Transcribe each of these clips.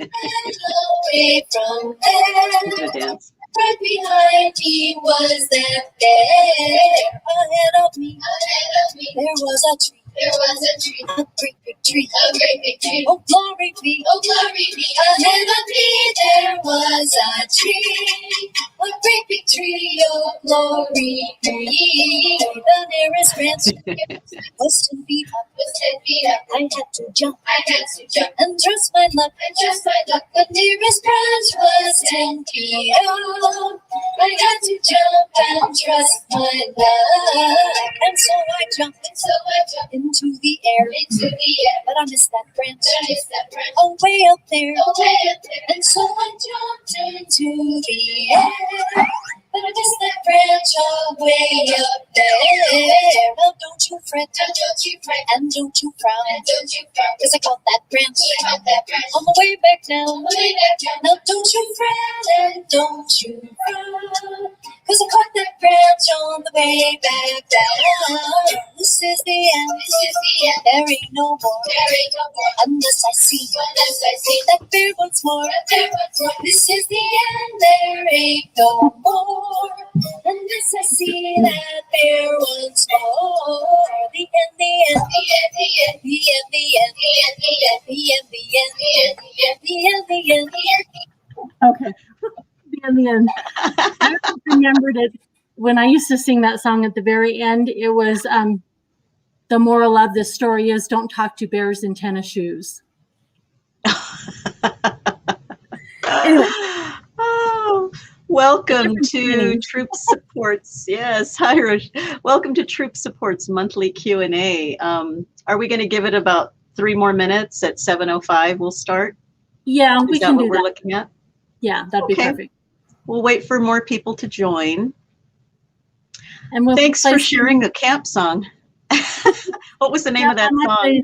away from there. Dance. Right behind me was that bear. Ahead of me, there was a tree. A great big tree. Oh, glory be. Ahead of me, there was a tree. A great big tree. Oh, glory be. The nearest branch was 10 feet up. I had to jump and trust my luck. The nearest branch was 10 feet up. I had to jump and trust my luck. And so I jumped into the air. But I missed that branch. Way up there. And so I jumped into the air. But I missed that branch way up there. Now don't you fret, and don't you frown, 'cause I caught that branch on the way back down. Now don't you fret, and don't you frown, 'cause I caught that branch on the way back down. This is the end, there ain't no more, unless I see that bear once more. This is the end, there ain't no more, unless I see that bear once more. The end, the end, the end, the end, the end, the end, the end, the end, the end, the end, the end. Okay. The end. I remembered it when I used to sing that song at the very end. It was the moral of this story is don't talk to bears in tennis shoes. Anyway. Oh, welcome to Troop Supports. Yes, hi, Roche. Welcome to Troop Supports monthly Q&A. Are we going to give it about 3 more minutes? At 7:05 we'll start? Yeah, we can do that. Is that what we're looking at? Yeah, that'd be perfect. We'll wait for more people to join. And thanks for sharing the camp song. What was the name of that song?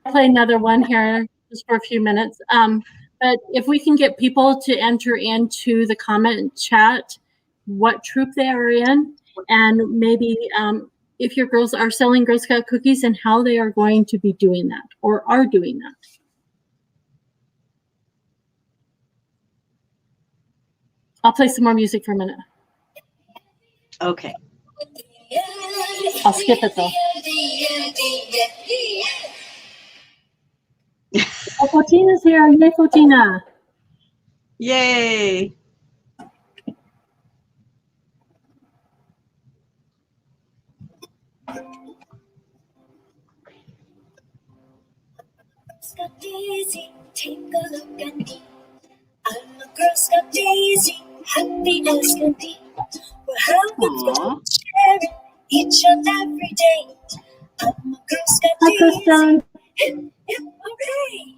I'll play another one here just for a few minutes. But if we can get people to enter into the comment chat what troop they are in, and maybe if your girls are selling Girl Scout cookies and how they are going to be doing that or are doing that. I'll play some more music for a minute. Okay. I'll skip it though. Oh, Fortina's here. Yay, Fortina. Yay. Scout Daisy, take a look at me. I'm a Girl Scout Daisy, happy as can be. We're having fun, sharing each and every day. I'm a Girl Scout Daisy, hip, hip, hooray.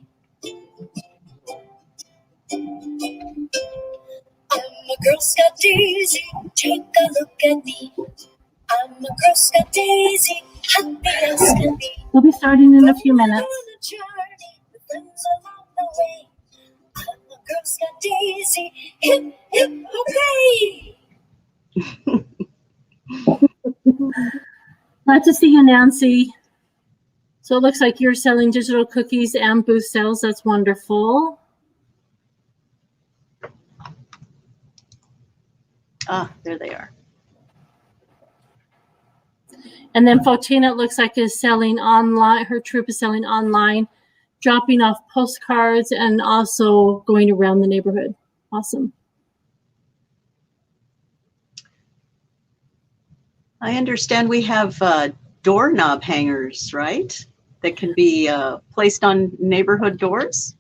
I'm a Girl Scout Daisy, take a look at me. I'm a Girl Scout Daisy, happy as can be. We'll be starting in a few minutes. I'm a Girl Scout Daisy, hip, hip, hooray! Glad to see you, Nancy. So it looks like you're selling digital cookies and booth sales. That's wonderful. Ah, there they are. And then Fotina, it looks like, is selling online. Her troop is selling online, dropping off postcards and also going around the neighborhood. Awesome. I understand we have doorknob hangers, right? That can be placed on neighborhood doors?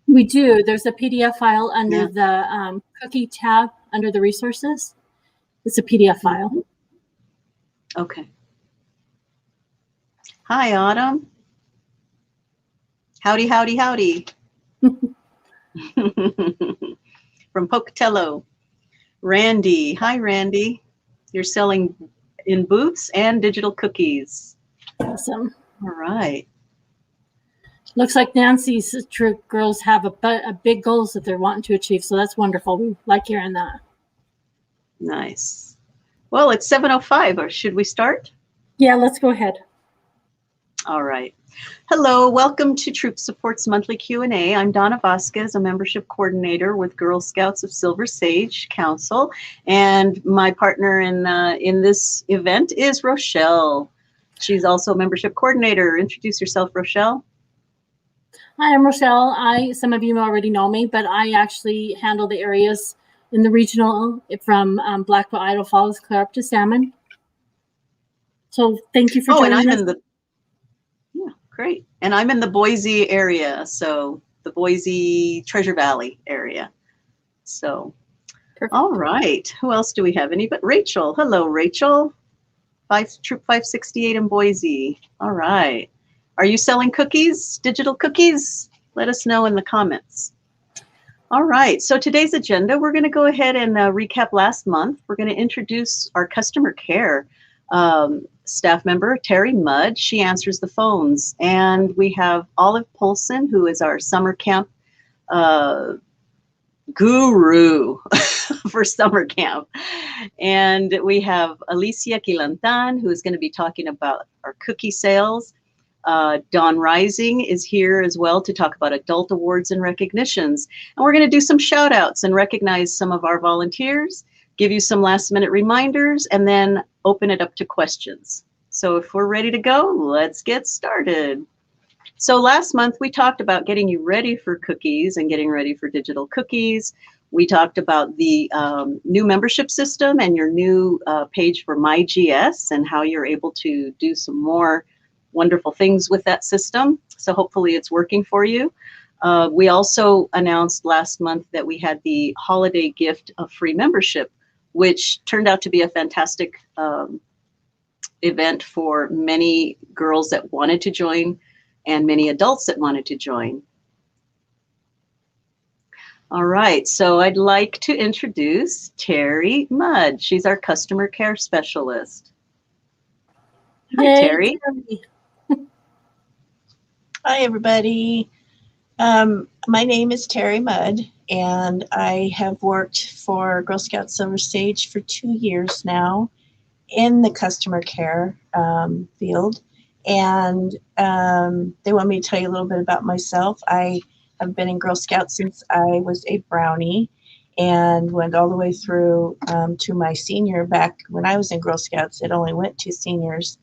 We do. There's a PDF file under the cookie tab under the resources. It's a PDF file. Okay. Hi, Autumn. Howdy, howdy, howdy. From Pocatello. Randy. Hi, Randy. You're selling in booths and digital cookies. Awesome. All right. Looks like Nancy's troop girls have a big goals that they're wanting to achieve. So that's wonderful. We like hearing that. Nice. Well, it's 7:05. Or should we start? Yeah, let's go ahead. All right. Hello, welcome to Troop Support's monthly Q&A. I'm Donna Vasquez, a membership coordinator with Girl Scouts of Silver Sage Council, and my partner in this event is Rochelle. She's also a membership coordinator. Introduce yourself, Rochelle. Hi, I'm Rochelle. Some of you already know me, but I actually handle the areas in the regional from Blackfoot, Idaho Falls, clear up to Salmon. So thank you for joining and I'm us. in the great. And I'm in the Boise area, so the Boise Treasure Valley area. So, perfect. All right. Who else do we have? Rachel. Hello, Rachel. Troop 568 in Boise. All right. Are you selling cookies, digital cookies? Let us know in the comments. All right. So today's agenda, we're going to go ahead and recap last month. We're going to introduce our customer care staff member, Terry Mudd. She answers the phones. And we have Olive Polson, who is our summer camp guru for summer camp. And we have Alicia Quilantan, who is going to be talking about our cookie sales. Dawn Rising is here as well to talk about adult awards and recognitions. And we're going to do some shout outs and recognize some of our volunteers, give you some last minute reminders, and then open it up to questions. So if we're ready to go, let's get started. So last month we talked about getting you ready for cookies and getting ready for digital cookies. We talked about the new membership system and your new page for MyGS and how you're able to do some more wonderful things with that system. So hopefully it's working for you. We also announced last month that we had the holiday gift of free membership, which turned out to be a fantastic event for many girls that wanted to join and many adults that wanted to join. All right, so I'd like to introduce Terry Mudd. She's our customer care specialist. Hi, Terry. Hi, everybody. My name is Terry Mudd, and I have worked for Girl Scouts Silver Sage for 2 years now in the customer care field. And they want me to tell you a little bit about myself. I have been in Girl Scouts since I was a brownie and went all the way through to my senior. Back when I was in Girl Scouts, it only went to seniors,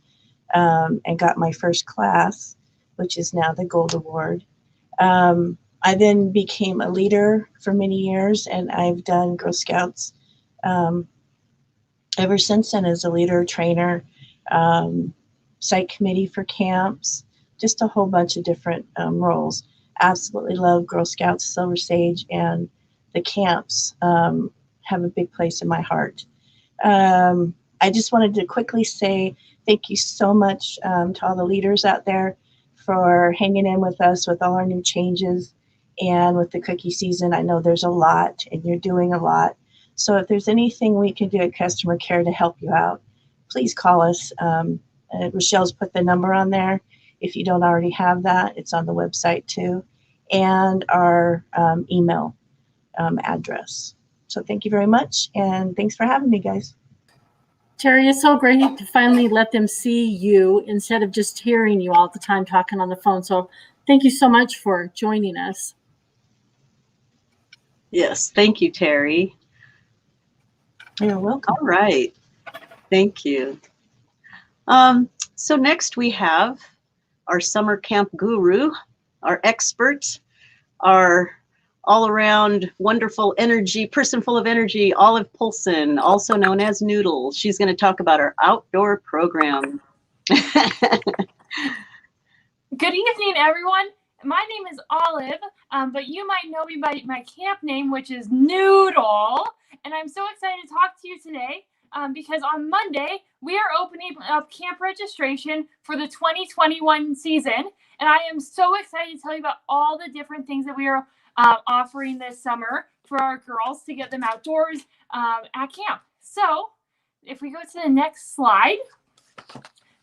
and got my first class, which is now the Gold Award. I then became a leader for many years, and I've done Girl Scouts ever since then as a leader, trainer, site committee for camps, just a whole bunch of different roles. Absolutely love Girl Scouts, Silver Sage, and the camps have a big place in my heart. I just wanted to quickly say thank you so much to all the leaders out there for hanging in with us with all our new changes and with the cookie season. I know there's a lot and you're doing a lot. So if there's anything we can do at customer care to help you out, please call us. Rochelle's put the number on there. If you don't already have that, it's on the website too, and our email address. So thank you very much, and thanks for having me, guys. Terry, it's so great to finally let them see you instead of just hearing you all the time talking on the phone. So thank you so much for joining us. Yes, thank you, Terry. You're welcome. All right, thank you. So next we have our summer camp guru, our expert, our all-around wonderful energy, person full of energy, Olive Polson, also known as Noodle. She's going to talk about our outdoor program. Good evening, everyone. My name is Olive, but you might know me by my camp name, which is Noodle. And I'm so excited to talk to you today because on Monday, we are opening up camp registration for the 2021 season. And I am so excited to tell you about all the different things that we are offering this summer for our girls to get them outdoors at camp. So if we go to the next slide,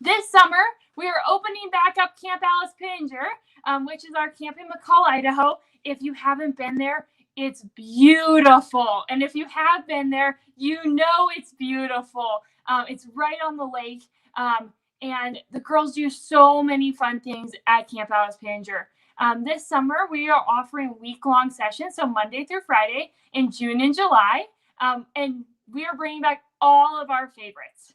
this summer, we are opening back up Camp Alice Pinger, which is our camp in McCall, Idaho. If you haven't been there, it's beautiful. And if you have been there, you know it's beautiful. It's right on the lake. And the girls do so many fun things at Camp Alice Panger. This summer, we are offering week-long sessions, so Monday through Friday in June and July. And we are bringing back all of our favorites.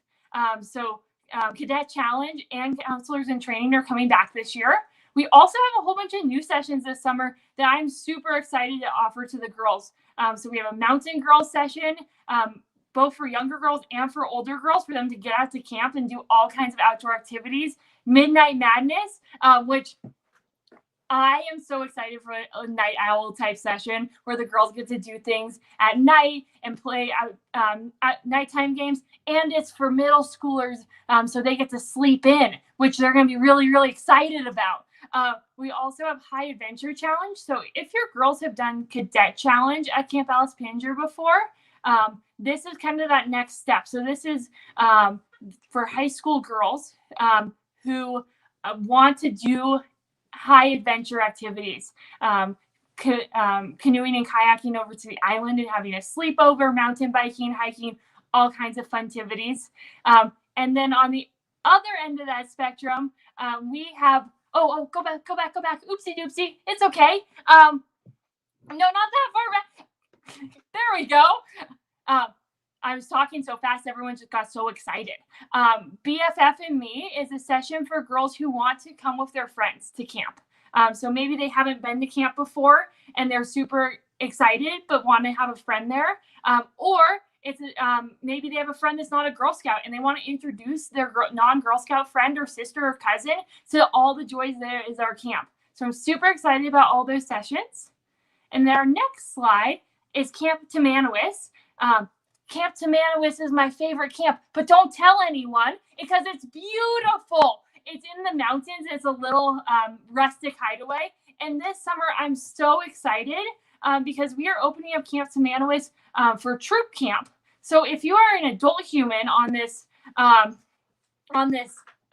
Cadet Challenge and Counselors in Training are coming back this year. We also have a whole bunch of new sessions this summer that I'm super excited to offer to the girls. So we have a Mountain Girls session, both for younger girls and for older girls, for them to get out to camp and do all kinds of outdoor activities. Midnight Madness, which I am so excited for a night owl type session where the girls get to do things at night and play at nighttime games. And it's for middle schoolers, so they get to sleep in, which they're going to be really, really excited about. We also have High Adventure Challenge. So if your girls have done Cadet Challenge at Camp Alice Panger before, this is kind of that next step. So this is for high school girls who want to do high adventure activities, canoeing and kayaking over to the island and having a sleepover, mountain biking, hiking, all kinds of fun activities. And then on the other end of that spectrum, we have, go back. Oopsie doopsie. It's okay. No, not that far back. There we go. I was talking so fast, everyone just got so excited. BFF and Me is a session for girls who want to come with their friends to camp. So maybe they haven't been to camp before and they're super excited, but want to have a friend there. Or it's maybe they have a friend that's not a Girl Scout and they want to introduce their non-Girl Scout friend or sister or cousin to all the joys there is our camp. So I'm super excited about all those sessions. And then our next slide is Camp Tamanawis. Camp Tamanawis is my favorite camp, but don't tell anyone because it's beautiful. It's in the mountains. It's a little rustic hideaway. And this summer, I'm so excited because we are opening up Camp Tamanawis for troop camp. So if you are an adult human on this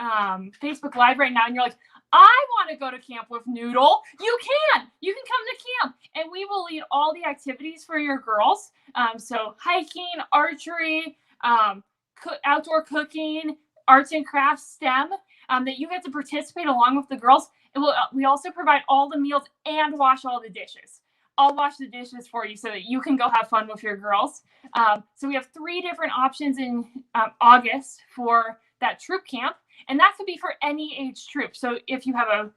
Facebook Live right now, and you're like, I want to go to camp with Noodle, you can come to camp and we will lead all the activities for your girls. So hiking, archery, outdoor cooking, arts and crafts, STEM, that you get to participate along with the girls. We also provide all the meals and wash all the dishes. I'll wash the dishes for you so that you can go have fun with your girls. So we have 3 different options in August for that troop camp. And that could be for any age troop. So if you have a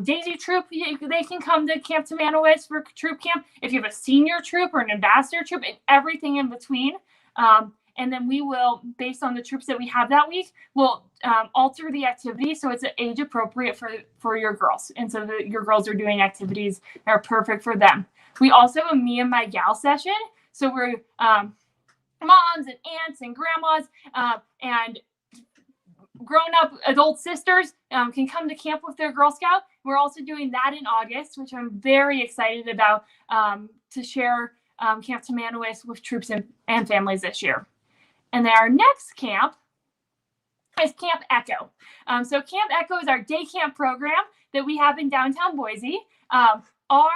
Daisy troop, they can come to Camp Tamanawis for troop camp. If you have a senior troop or an ambassador troop and everything in between. And then we will, based on the troops that we have that week, we'll alter the activity so it's age appropriate for your girls. And so your girls are doing activities that are perfect for them. We also have a Me and My Gal session. So we're moms and aunts and grandmas and grown-up adult sisters can come to camp with their Girl Scout. We're also doing that in August, which I'm very excited about to share Camp Tamanawis with troops and families this year. And then our next camp is Camp Echo. So Camp Echo is our day camp program that we have in downtown Boise. Our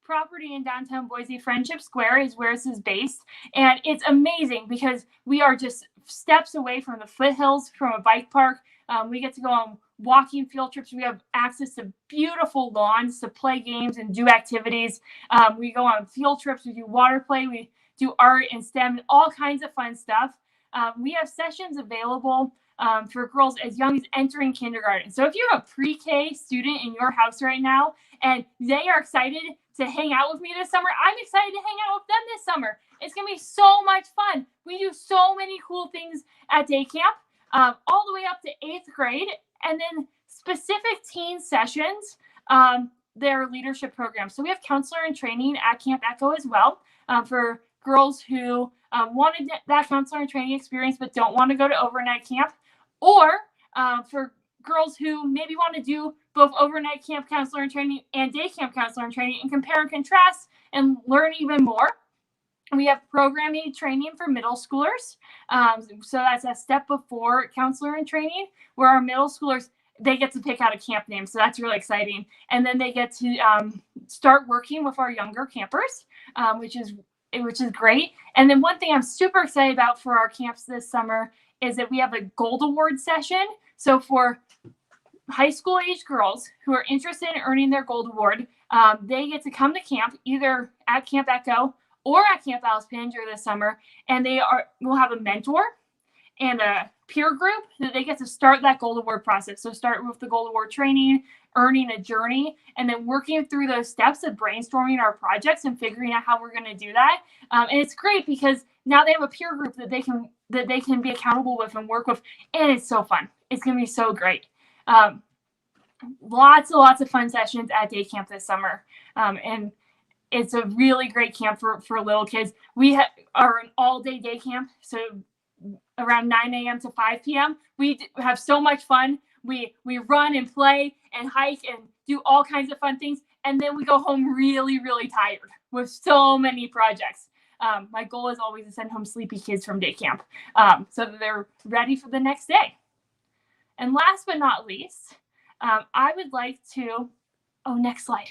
property in downtown Boise, Friendship Square, is where this is based. And it's amazing because we are just steps away from the foothills from a bike park. We get to go on walking field trips. We have access to beautiful lawns to play games and do activities. We go on field trips. We do water play. We do art and STEM, all kinds of fun stuff. We have sessions available for girls as young as entering kindergarten. So if you have a pre-K student in your house right now and they are excited to hang out with me this summer, I'm excited to hang out with them this summer. It's going to be so much fun. We do so many cool things at day camp, all the way up to 8th grade, and then specific teen sessions, their leadership program. So we have counselor in training at Camp Echo as well for girls who wanted that counselor in training experience but don't want to go to overnight camp, or for girls who maybe want to do both overnight camp counselor in training and day camp counselor in training and compare and contrast and learn even more. We have programming training for middle schoolers. So that's a step before counselor in training, where our middle schoolers, they get to pick out a camp name. So that's really exciting. And then they get to start working with our younger campers, which is great. And then one thing I'm super excited about for our camps this summer is that we have a gold award session. So for high school age girls who are interested in earning their gold award, they get to come to camp either at Camp Echo or at Camp Alice Panger this summer, and will have a mentor and a peer group that they get to start that gold award process. So start with the gold award training, earning a journey, and then working through those steps of brainstorming our projects and figuring out how we're going to do that. And it's great because now they have a peer group that they can be accountable with and work with, and it's so fun. It's going to be so great. Lots and lots of fun sessions at day camp this summer, and it's a really great camp for little kids. We are an all-day day camp, so around 9 a.m. to 5 p.m. We have so much fun. We run and play and hike and do all kinds of fun things, and then we go home really, really tired with so many projects. My goal is always to send home sleepy kids from day camp so that they're ready for the next day. And last but not least, I would like to, next slide.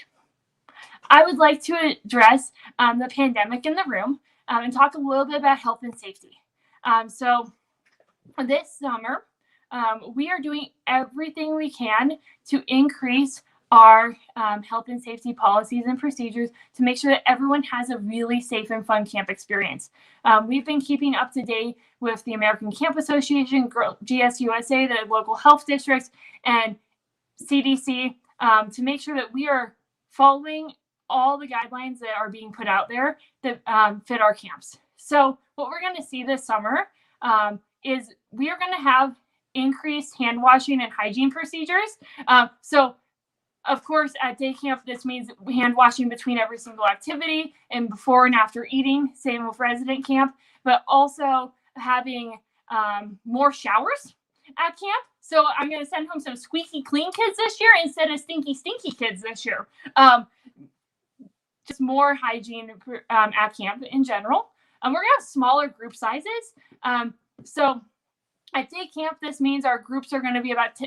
I would like to address the pandemic in the room and talk a little bit about health and safety. So this summer, we are doing everything we can to increase our health and safety policies and procedures to make sure that everyone has a really safe and fun camp experience. We've been keeping up to date with the American Camp Association, GSUSA, the local health districts, and CDC to make sure that we are following all the guidelines that are being put out there that fit our camps. So what we're going to see this summer is we are going to have increased hand washing and hygiene procedures. So of course, at day camp, this means hand washing between every single activity and before and after eating, same with resident camp, but also having more showers at camp. So I'm going to send home some squeaky clean kids this year instead of stinky kids this year. Just more hygiene at camp in general. We're going to have smaller group sizes. So at day camp, this means our groups are going to be about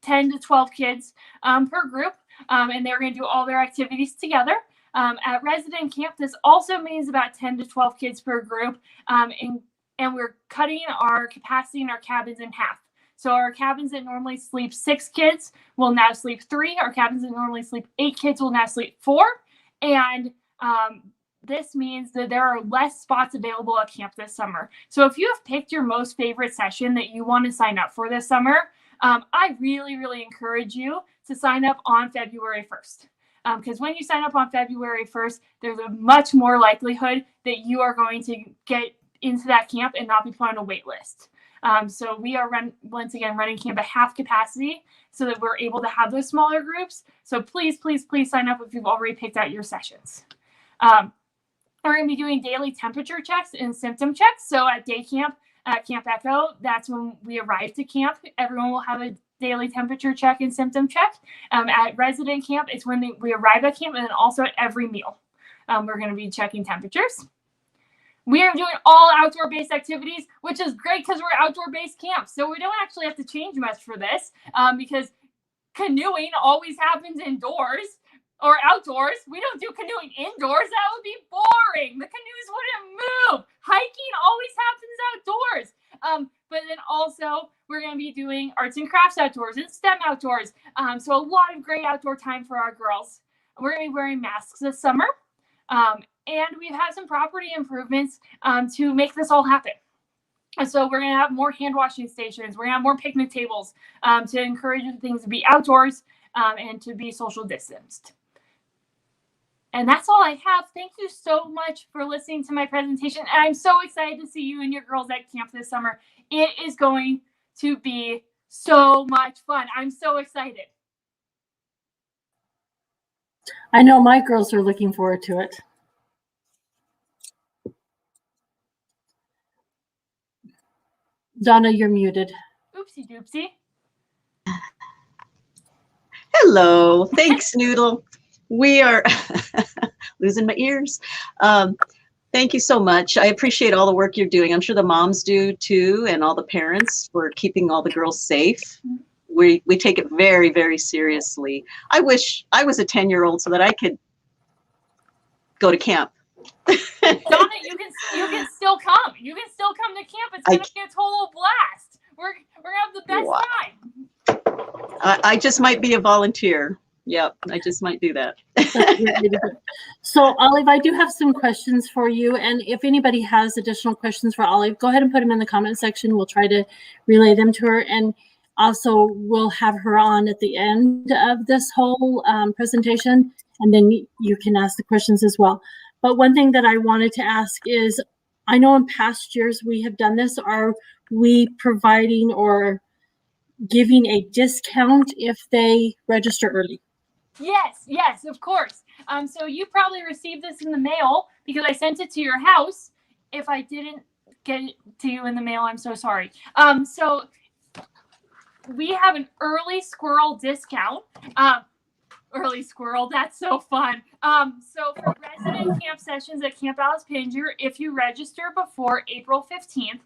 10 to 12 kids per group, and they're going to do all their activities together. At resident camp, this also means about 10 to 12 kids per group, and we're cutting our capacity in our cabins in half. So our cabins that normally sleep 6 kids will now sleep 3. Our cabins that normally sleep 8 kids will now sleep 4. And this means that there are less spots available at camp this summer. So if you have picked your most favorite session that you want to sign up for this summer, I really, really encourage you to sign up on February 1st. Because when you sign up on February 1st, there's a much more likelihood that you are going to get into that camp and not be put on a wait list. So we are once again running camp at half capacity so that we're able to have those smaller groups. So please, please, please sign up if you've already picked out your sessions. We're going to be doing daily temperature checks and symptom checks. So at day camp, at Camp Echo, that's when we arrive to camp. Everyone will have a daily temperature check and symptom check. At resident camp, it's when we arrive at camp, and then also at every meal. We're going to be checking temperatures. We are doing all outdoor-based activities, which is great because we're outdoor-based camp. So we don't actually have to change much for this because canoeing always happens indoors or outdoors. We don't do canoeing indoors. That would be boring. The canoes wouldn't move. Hiking always happens outdoors. But then also we're going to be doing arts and crafts outdoors and STEM outdoors. So a lot of great outdoor time for our girls. We're going to be wearing masks this summer. And we've had some property improvements to make this all happen. And so we're going to have more hand washing stations. We're going to have more picnic tables to encourage things to be outdoors and to be social distanced. And that's all I have. Thank you so much for listening to my presentation. And I'm so excited to see you and your girls at camp this summer. It is going to be so much fun. I'm so excited. I know my girls are looking forward to it. Donna, you're muted. Oopsie doopsie. Hello. Thanks, Noodle. We are losing my ears. Thank you so much. I appreciate all the work you're doing. I'm sure the moms do too, and all the parents for keeping all the girls safe. We take it very, very seriously. I wish I was a 10-year-old so that I could go to camp Donna, you can still come. You can still come to camp. It's gonna be a total blast. We're gonna have the best Wow. time. I just might be a volunteer. Yep, I just might do that. So Olive, I do have some questions for you. And if anybody has additional questions for Olive, go ahead and put them in the comment section. We'll try to relay them to her. And also we'll have her on at the end of this whole presentation. And then you can ask the questions as well. But one thing that I wanted to ask is, I know in past years we have done this. Are we providing or giving a discount if they register early? Yes, of course. So you probably received this in the mail because I sent it to your house. If I didn't get it to you in the mail, I'm so sorry. So we have an early squirrel discount. Early squirrel, that's so fun. So for resident camp sessions at Camp Alice Pinger, if you register before April 15th,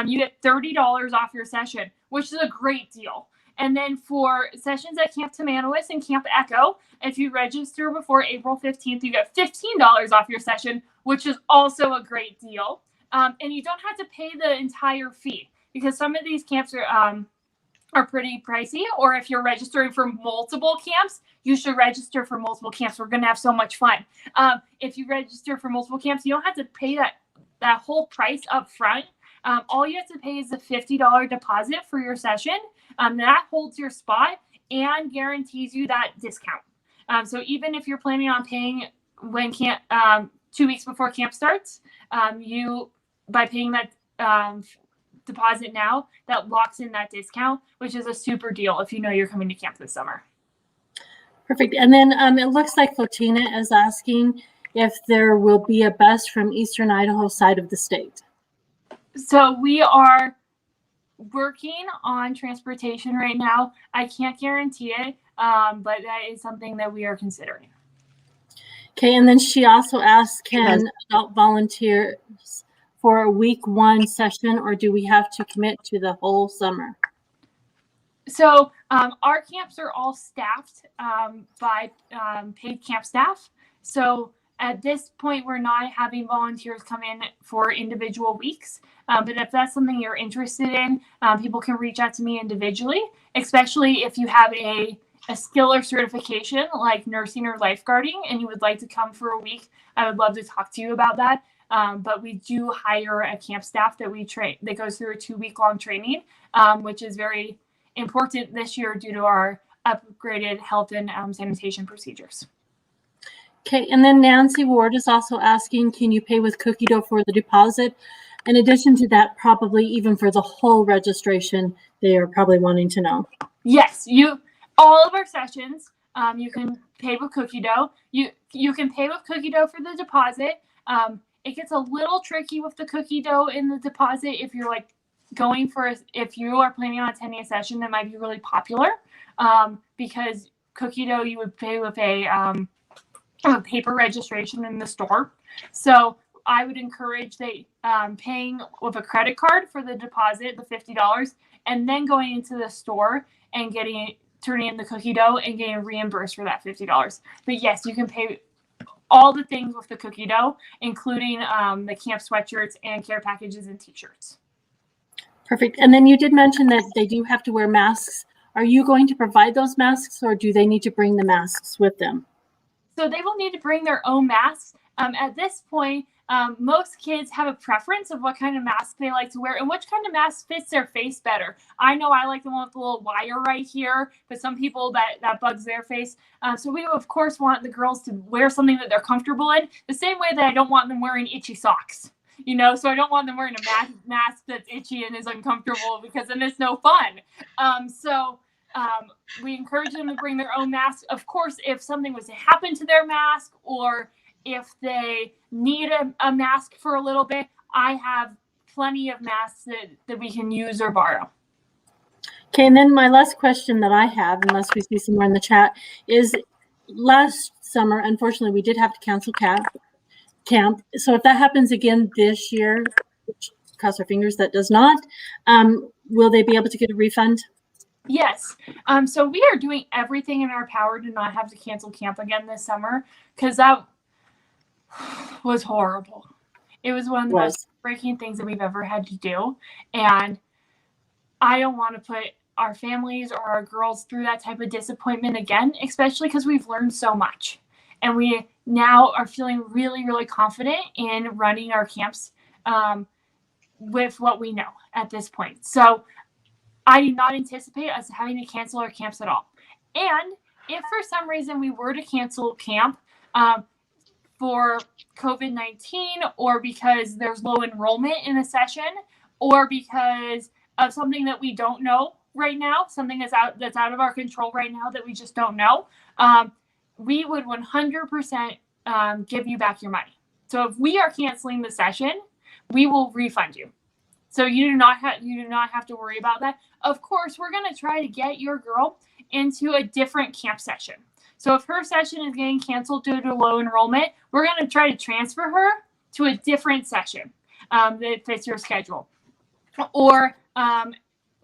you get $30 off your session, which is a great deal. And then for sessions at Camp Tamanois and Camp Echo, if you register before April 15th, you get $15 off your session, which is also a great deal. And you don't have to pay the entire fee because some of these camps are pretty pricey. Or if you're registering for multiple camps, you should register for multiple camps. We're going to have so much fun. If you register for multiple camps, you don't have to pay that whole price up front. All you have to pay is a $50 deposit for your session. That holds your spot and guarantees you that discount. So even if you're planning on paying when camp 2 weeks before camp starts, by paying that deposit now, that locks in that discount, which is a super deal if you know you're coming to camp this summer. Perfect. And then it looks like Fotina is asking if there will be a bus from Eastern Idaho side of the state. So we are working on transportation right now. I can't guarantee it, but that is something that we are considering. Okay, and then she also asked, can adult volunteers for a week 1 session, or do we have to commit to the whole summer? So our camps are all staffed by paid camp staff. So at this point, we're not having volunteers come in for individual weeks. But if that's something you're interested in, people can reach out to me individually, especially if you have a skill or certification like nursing or lifeguarding and you would like to come for a week. I would love to talk to you about that. But we do hire a camp staff that we train that goes through a 2-week-long training, which is very important this year due to our upgraded health and sanitation procedures. Okay, and then Nancy Ward is also asking, can you pay with cookie dough for the deposit? In addition to that, probably even for the whole registration, they are probably wanting to know. Yes, all of our sessions, you can pay with cookie dough. You can pay with cookie dough for the deposit. It gets a little tricky with the cookie dough in the deposit if you're if you are planning on attending a session that might be really popular, because cookie dough you would pay with a paper registration in the store. So I would encourage paying with a credit card for the deposit, the $50, and then going into the store and turning in the cookie dough and getting reimbursed for that $50. But yes, you can pay all the things with the cookie dough, including the camp sweatshirts and care packages and t-shirts. Perfect. And then you did mention that they do have to wear masks. Are you going to provide those masks, or do they need to bring the masks with them? So they will need to bring their own masks. At this point, most kids have a preference of what kind of mask they like to wear and which kind of mask fits their face better. I know I like the one with the little wire right here, but some people that bugs their face. So we, of course, want the girls to wear something that they're comfortable in, the same way that I don't want them wearing itchy socks. So I don't want them wearing a mask that's itchy and is uncomfortable, because then it's no fun. We encourage them to bring their own mask. Of course, if something was to happen to their mask, or if they need a mask for a little bit, I have plenty of masks that we can use or borrow. Okay, and then my last question that I have, unless we see somewhere in the chat, is last summer, unfortunately, we did have to cancel camp. So if that happens again this year, which, cross our fingers, that does not, will they be able to get a refund? Yes. So we are doing everything in our power to not have to cancel camp again this summer, because was horrible. It was one of the most breaking things that we've ever had to do. And I don't want to put our families or our girls through that type of disappointment again, especially because we've learned so much. And we now are feeling really, really confident in running our camps with what we know at this point. So I do not anticipate us having to cancel our camps at all. And if for some reason we were to cancel camp for COVID-19, or because there's low enrollment in a session, or because of something that we don't know right now, something that's out of our control right now that we just don't know, we would 100% give you back your money. So if we are canceling the session, we will refund you. So you do not have to worry about that. Of course, we're going to try to get your girl into a different camp session. So if her session is getting canceled due to low enrollment, we're going to try to transfer her to a different session that fits your schedule. Or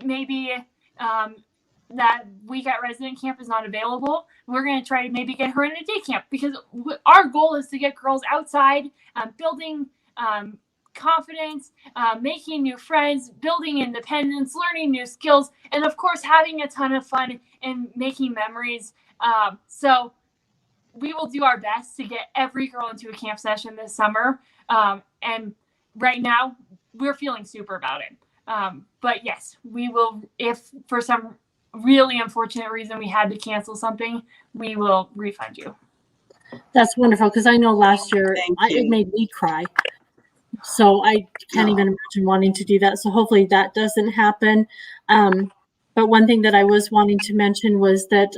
maybe that week at resident camp is not available. We're going to try to maybe get her in a day camp, because our goal is to get girls outside, building confidence, making new friends, building independence, learning new skills, and of course having a ton of fun and making memories. So we will do our best to get every girl into a camp session this summer. And right now we're feeling super about it. But yes, we will, if for some really unfortunate reason we had to cancel something, we will refund you. That's wonderful, because I know last year it made me cry. So I can't even imagine wanting to do that. So hopefully that doesn't happen. But one thing that I was wanting to mention was that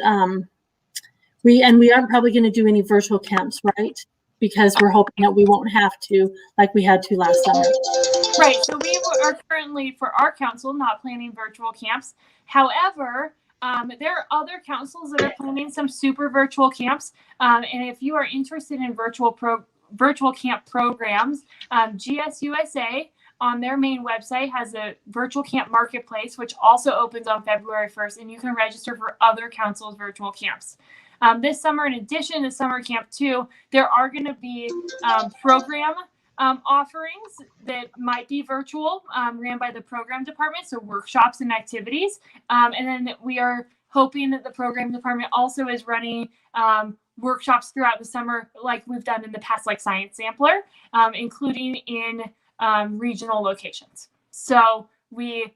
we aren't probably going to do any virtual camps, right? Because we're hoping that we won't have to, like we had to last summer. Right. So we are currently, for our council, not planning virtual camps. However, there are other councils that are planning some super virtual camps. And if you are interested in virtual camp programs, GSUSA on their main website has a virtual camp marketplace, which also opens on February 1st, and you can register for other councils' virtual camps. This summer, in addition to Summer Camp 2, there are going to be program offerings that might be virtual, ran by the program department, so workshops and activities. And then we are hoping that the program department also is running workshops throughout the summer, like we've done in the past, like Science Sampler, including in regional locations. So we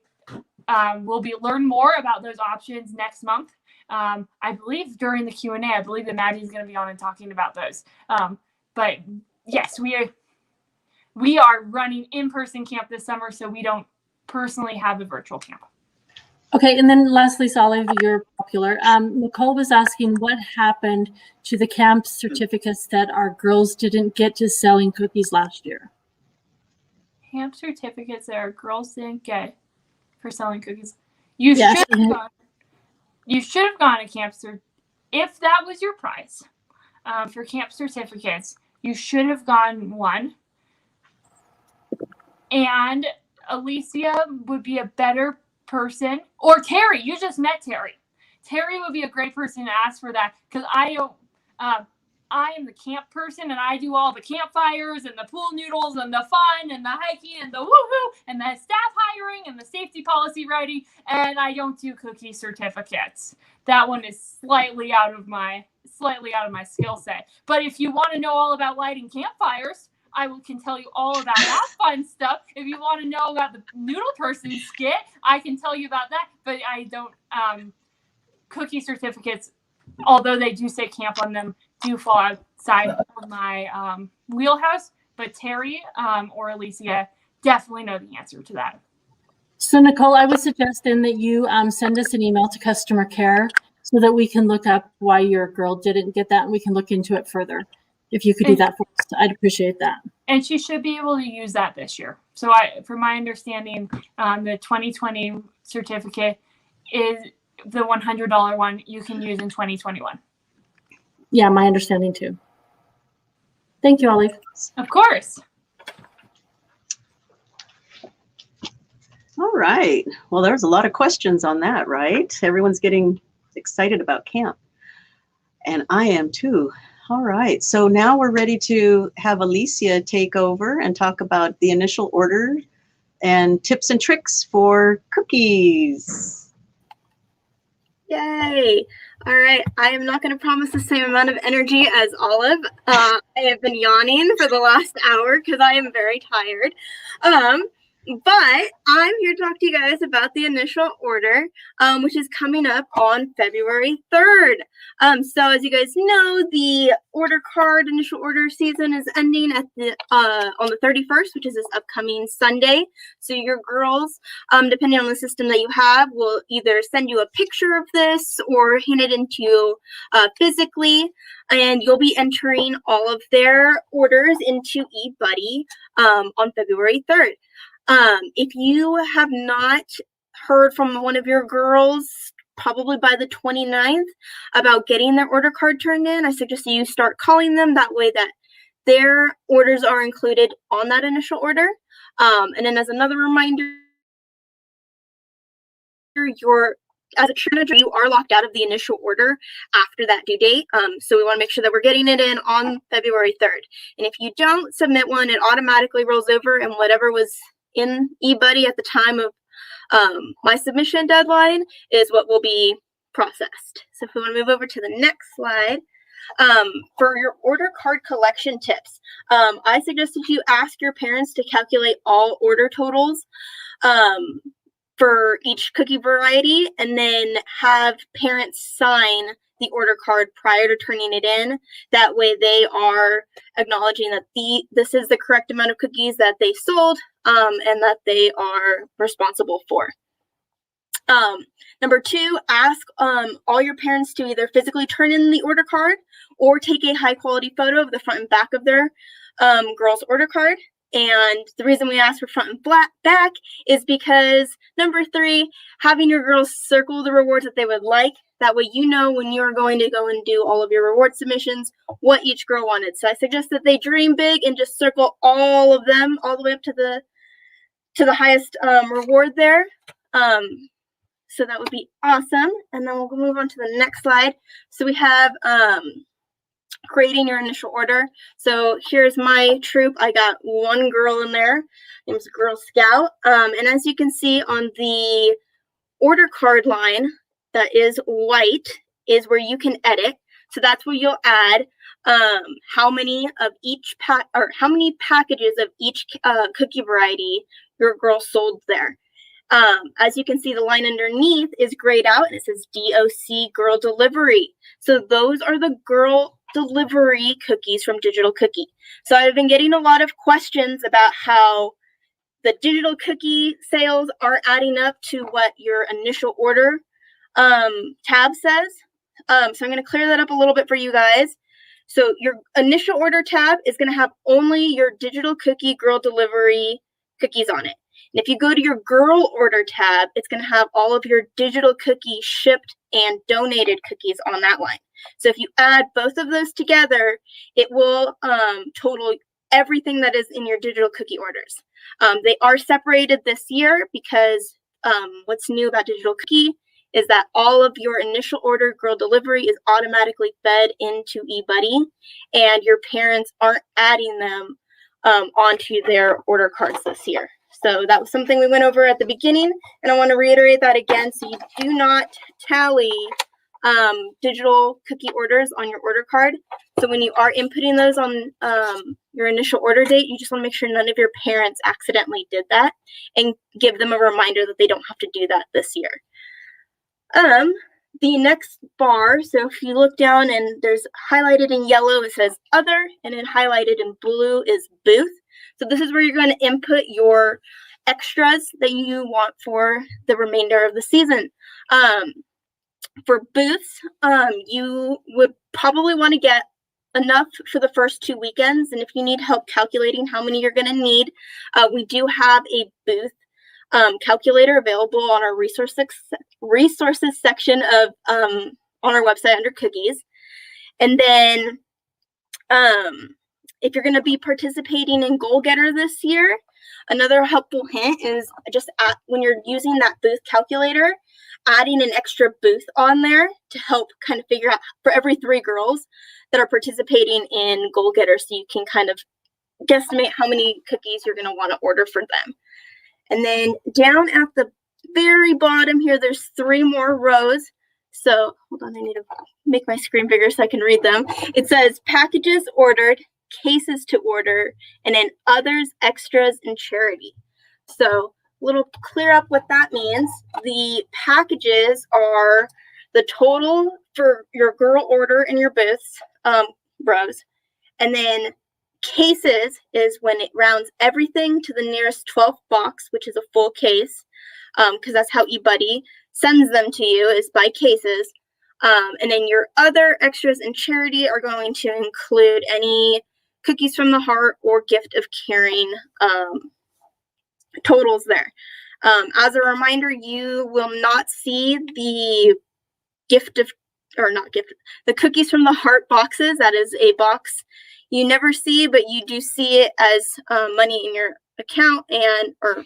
will learn more about those options next month. I believe during the Q&A, I believe that Maddie is going to be on and talking about those. But yes, we are running in-person camp this summer, so we don't personally have a virtual camp. Okay, and then lastly, Olive, you're popular. Nicole was asking what happened to the camp certificates that our girls didn't get to selling cookies last year. Camp certificates that our girls didn't get for selling cookies. You should have gone to camp cert. If that was your prize for camp certificates, you should have gone one. And Alicia would be a better person, or Terry. You just met Terry. Terry would be a great person to ask for that, because I am the camp person, and I do all the campfires and the pool noodles and the fun and the hiking and the woohoo and the staff hiring and the safety policy writing, and I don't do cookie certificates. That one is slightly out of my skill set. But if you want to know all about lighting campfires, I can tell you all about that fun stuff. If you want to know about the noodle person skit, I can tell you about that. But I don't, cookie certificates, although they do say camp on them, do fall outside of my wheelhouse. But Terry or Alicia definitely know the answer to that. So Nicole, I would suggest then that you send us an email to customer care so that we can look up why your girl didn't get that, and we can look into it further. If you could do that for us, I'd appreciate that. And she should be able to use that this year. So from my understanding, the 2020 certificate is the $100 one you can use in 2021. Yeah, my understanding too. Thank you, Olive. Of course. All right. Well, there's a lot of questions on that, right? Everyone's getting excited about camp. And I am too. All right. So now we're ready to have Alicia take over and talk about the initial order and tips and tricks for cookies. Yay! All right, I am not going to promise the same amount of energy as Olive. I have been yawning for the last hour because I am very tired. But I'm here to talk to you guys about the initial order, which is coming up on February 3rd. So as you guys know, the order card initial order season is ending at the on the 31st, which is this upcoming Sunday. So your girls, depending on the system that you have, will either send you a picture of this or hand it into you physically, and you'll be entering all of their orders into eBuddy on February 3rd. If you have not heard from one of your girls, probably by the 29th, about getting their order card turned in, I suggest you start calling them. That way that their orders are included on that initial order. And then as another reminder, as a manager, you are locked out of the initial order after that due date. So we want to make sure that we're getting it in on February 3rd. And if you don't submit one, it automatically rolls over, and whatever was in eBuddy at the time of my submission deadline is what will be processed. So if we want to move over to the next slide, for your order card collection tips, I suggest that you ask your parents to calculate all order totals for each cookie variety, and then have parents sign the order card prior to turning it in. That way they are acknowledging that this is the correct amount of cookies that they sold, and that they are responsible for. Number 2, ask all your parents to either physically turn in the order card or take a high quality photo of the front and back of their girl's order card. And the reason we ask for front and back is because, number 3, having your girls circle the rewards that they would like. That way you know when you're going to go and do all of your reward submissions what each girl wanted. So I suggest that they dream big and just circle all of them all the way up to the highest reward there. So that would be awesome. And then we'll move on to the next slide. So we have creating your initial order. So here's my troop. I got one girl in there. Name's Girl Scout. And as you can see on the order card line that is white is where you can edit. So that's where you'll add how many of each how many packages of each cookie variety your girl sold there. As you can see, the line underneath is grayed out and it says DOC Girl Delivery. So those are the girl delivery cookies from Digital Cookie. So I've been getting a lot of questions about how the digital cookie sales are adding up to what your initial order tab says. So I'm going to clear that up a little bit for you guys. So your initial order tab is going to have only your Digital Cookie Girl Delivery cookies on it. And if you go to your girl order tab, it's going to have all of your Digital Cookie shipped and donated cookies on that line. So if you add both of those together, it will total everything that is in your Digital Cookie orders. They are separated this year because what's new about Digital Cookie is that all of your initial order girl delivery is automatically fed into eBuddy, and your parents aren't adding them onto their order cards this year. So that was something we went over at the beginning, and I want to reiterate that again, so you do not tally digital cookie orders on your order card. So when you are inputting those on your initial order date, you just want to make sure none of your parents accidentally did that, and give them a reminder that they don't have to do that this year. The next bar, so if you look down and there's highlighted in yellow, it says other, and then highlighted in blue is booth. So this is where you're going to input your extras that you want for the remainder of the season. For booths, you would probably want to get enough for the first 2 weekends. And if you need help calculating how many you're going to need, we do have a booth calculator available on our resources section of on our website under cookies. And then if you're going to be participating in Goal Getter this year, Another helpful hint is just when you're using that booth calculator, adding an extra booth on there to help kind of figure out for every 3 girls that are participating in Goal Getter, so you can kind of guesstimate how many cookies you're going to want to order for them. And then down at the very bottom here, there's 3 more rows. So hold on, I need to make my screen bigger so I can read them. It says packages ordered, cases to order, and then others, extras, and charity. So a little clear up what that means. The packages are the total for your girl order in your booths, rows. And then cases is when it rounds everything to the nearest 12th box, which is a full case, because that's how eBuddy sends them to you, is by cases. And then your other extras and charity are going to include any cookies from the heart or gift of caring totals there. As a reminder, you will not see the the cookies from the heart boxes. That is a box you never see, but you do see it as money in your account or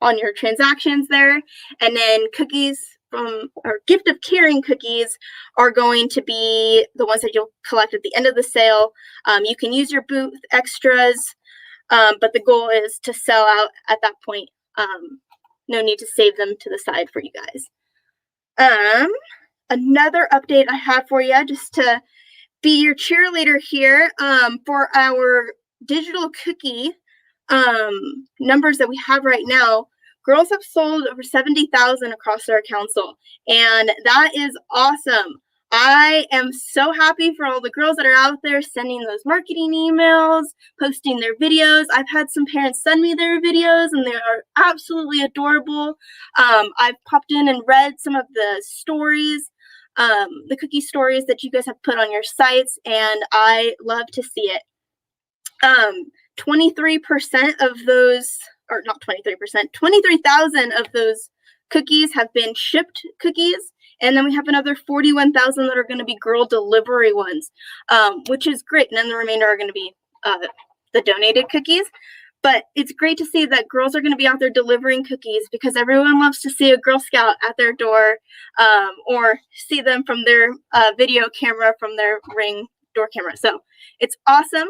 on your transactions there. And then cookies or gift of caring cookies are going to be the ones that you'll collect at the end of the sale. You can use your booth extras, but the goal is to sell out at that point. No need to save them to the side for you guys. Another update I have for you, just to be your cheerleader here, for our digital cookie numbers that we have right now. Girls have sold over 70,000 across our council, and that is awesome. I am so happy for all the girls that are out there sending those marketing emails, posting their videos. I've had some parents send me their videos, and they are absolutely adorable. I've popped in and read some of the stories, the cookie stories that you guys have put on your sites, and I love to see it. 23% of those, or not 23%, 23,000 of those cookies have been shipped cookies. And then we have another 41,000 that are going to be girl delivery ones, which is great. And then the remainder are going to be the donated cookies. But it's great to see that girls are going to be out there delivering cookies, because everyone loves to see a Girl Scout at their door, or see them from their video camera, from their Ring door camera. So it's awesome.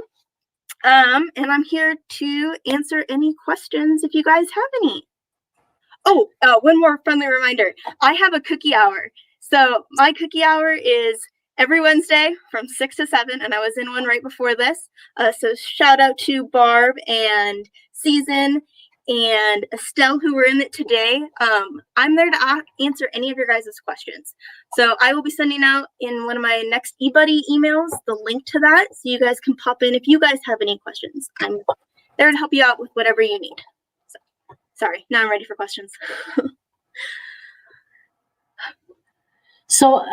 And I'm here to answer any questions if you guys have any. Oh, one more friendly reminder. I have a cookie hour. So my cookie hour is every Wednesday from 6 to 7, and I was in one right before this. So shout out to Barb and Season and Estelle, who were in it today. I'm there to answer any of your guys' questions. So I will be sending out in one of my next eBuddy emails the link to that, so you guys can pop in if you guys have any questions. I'm there to help you out with whatever you need. So, sorry, now I'm ready for questions. So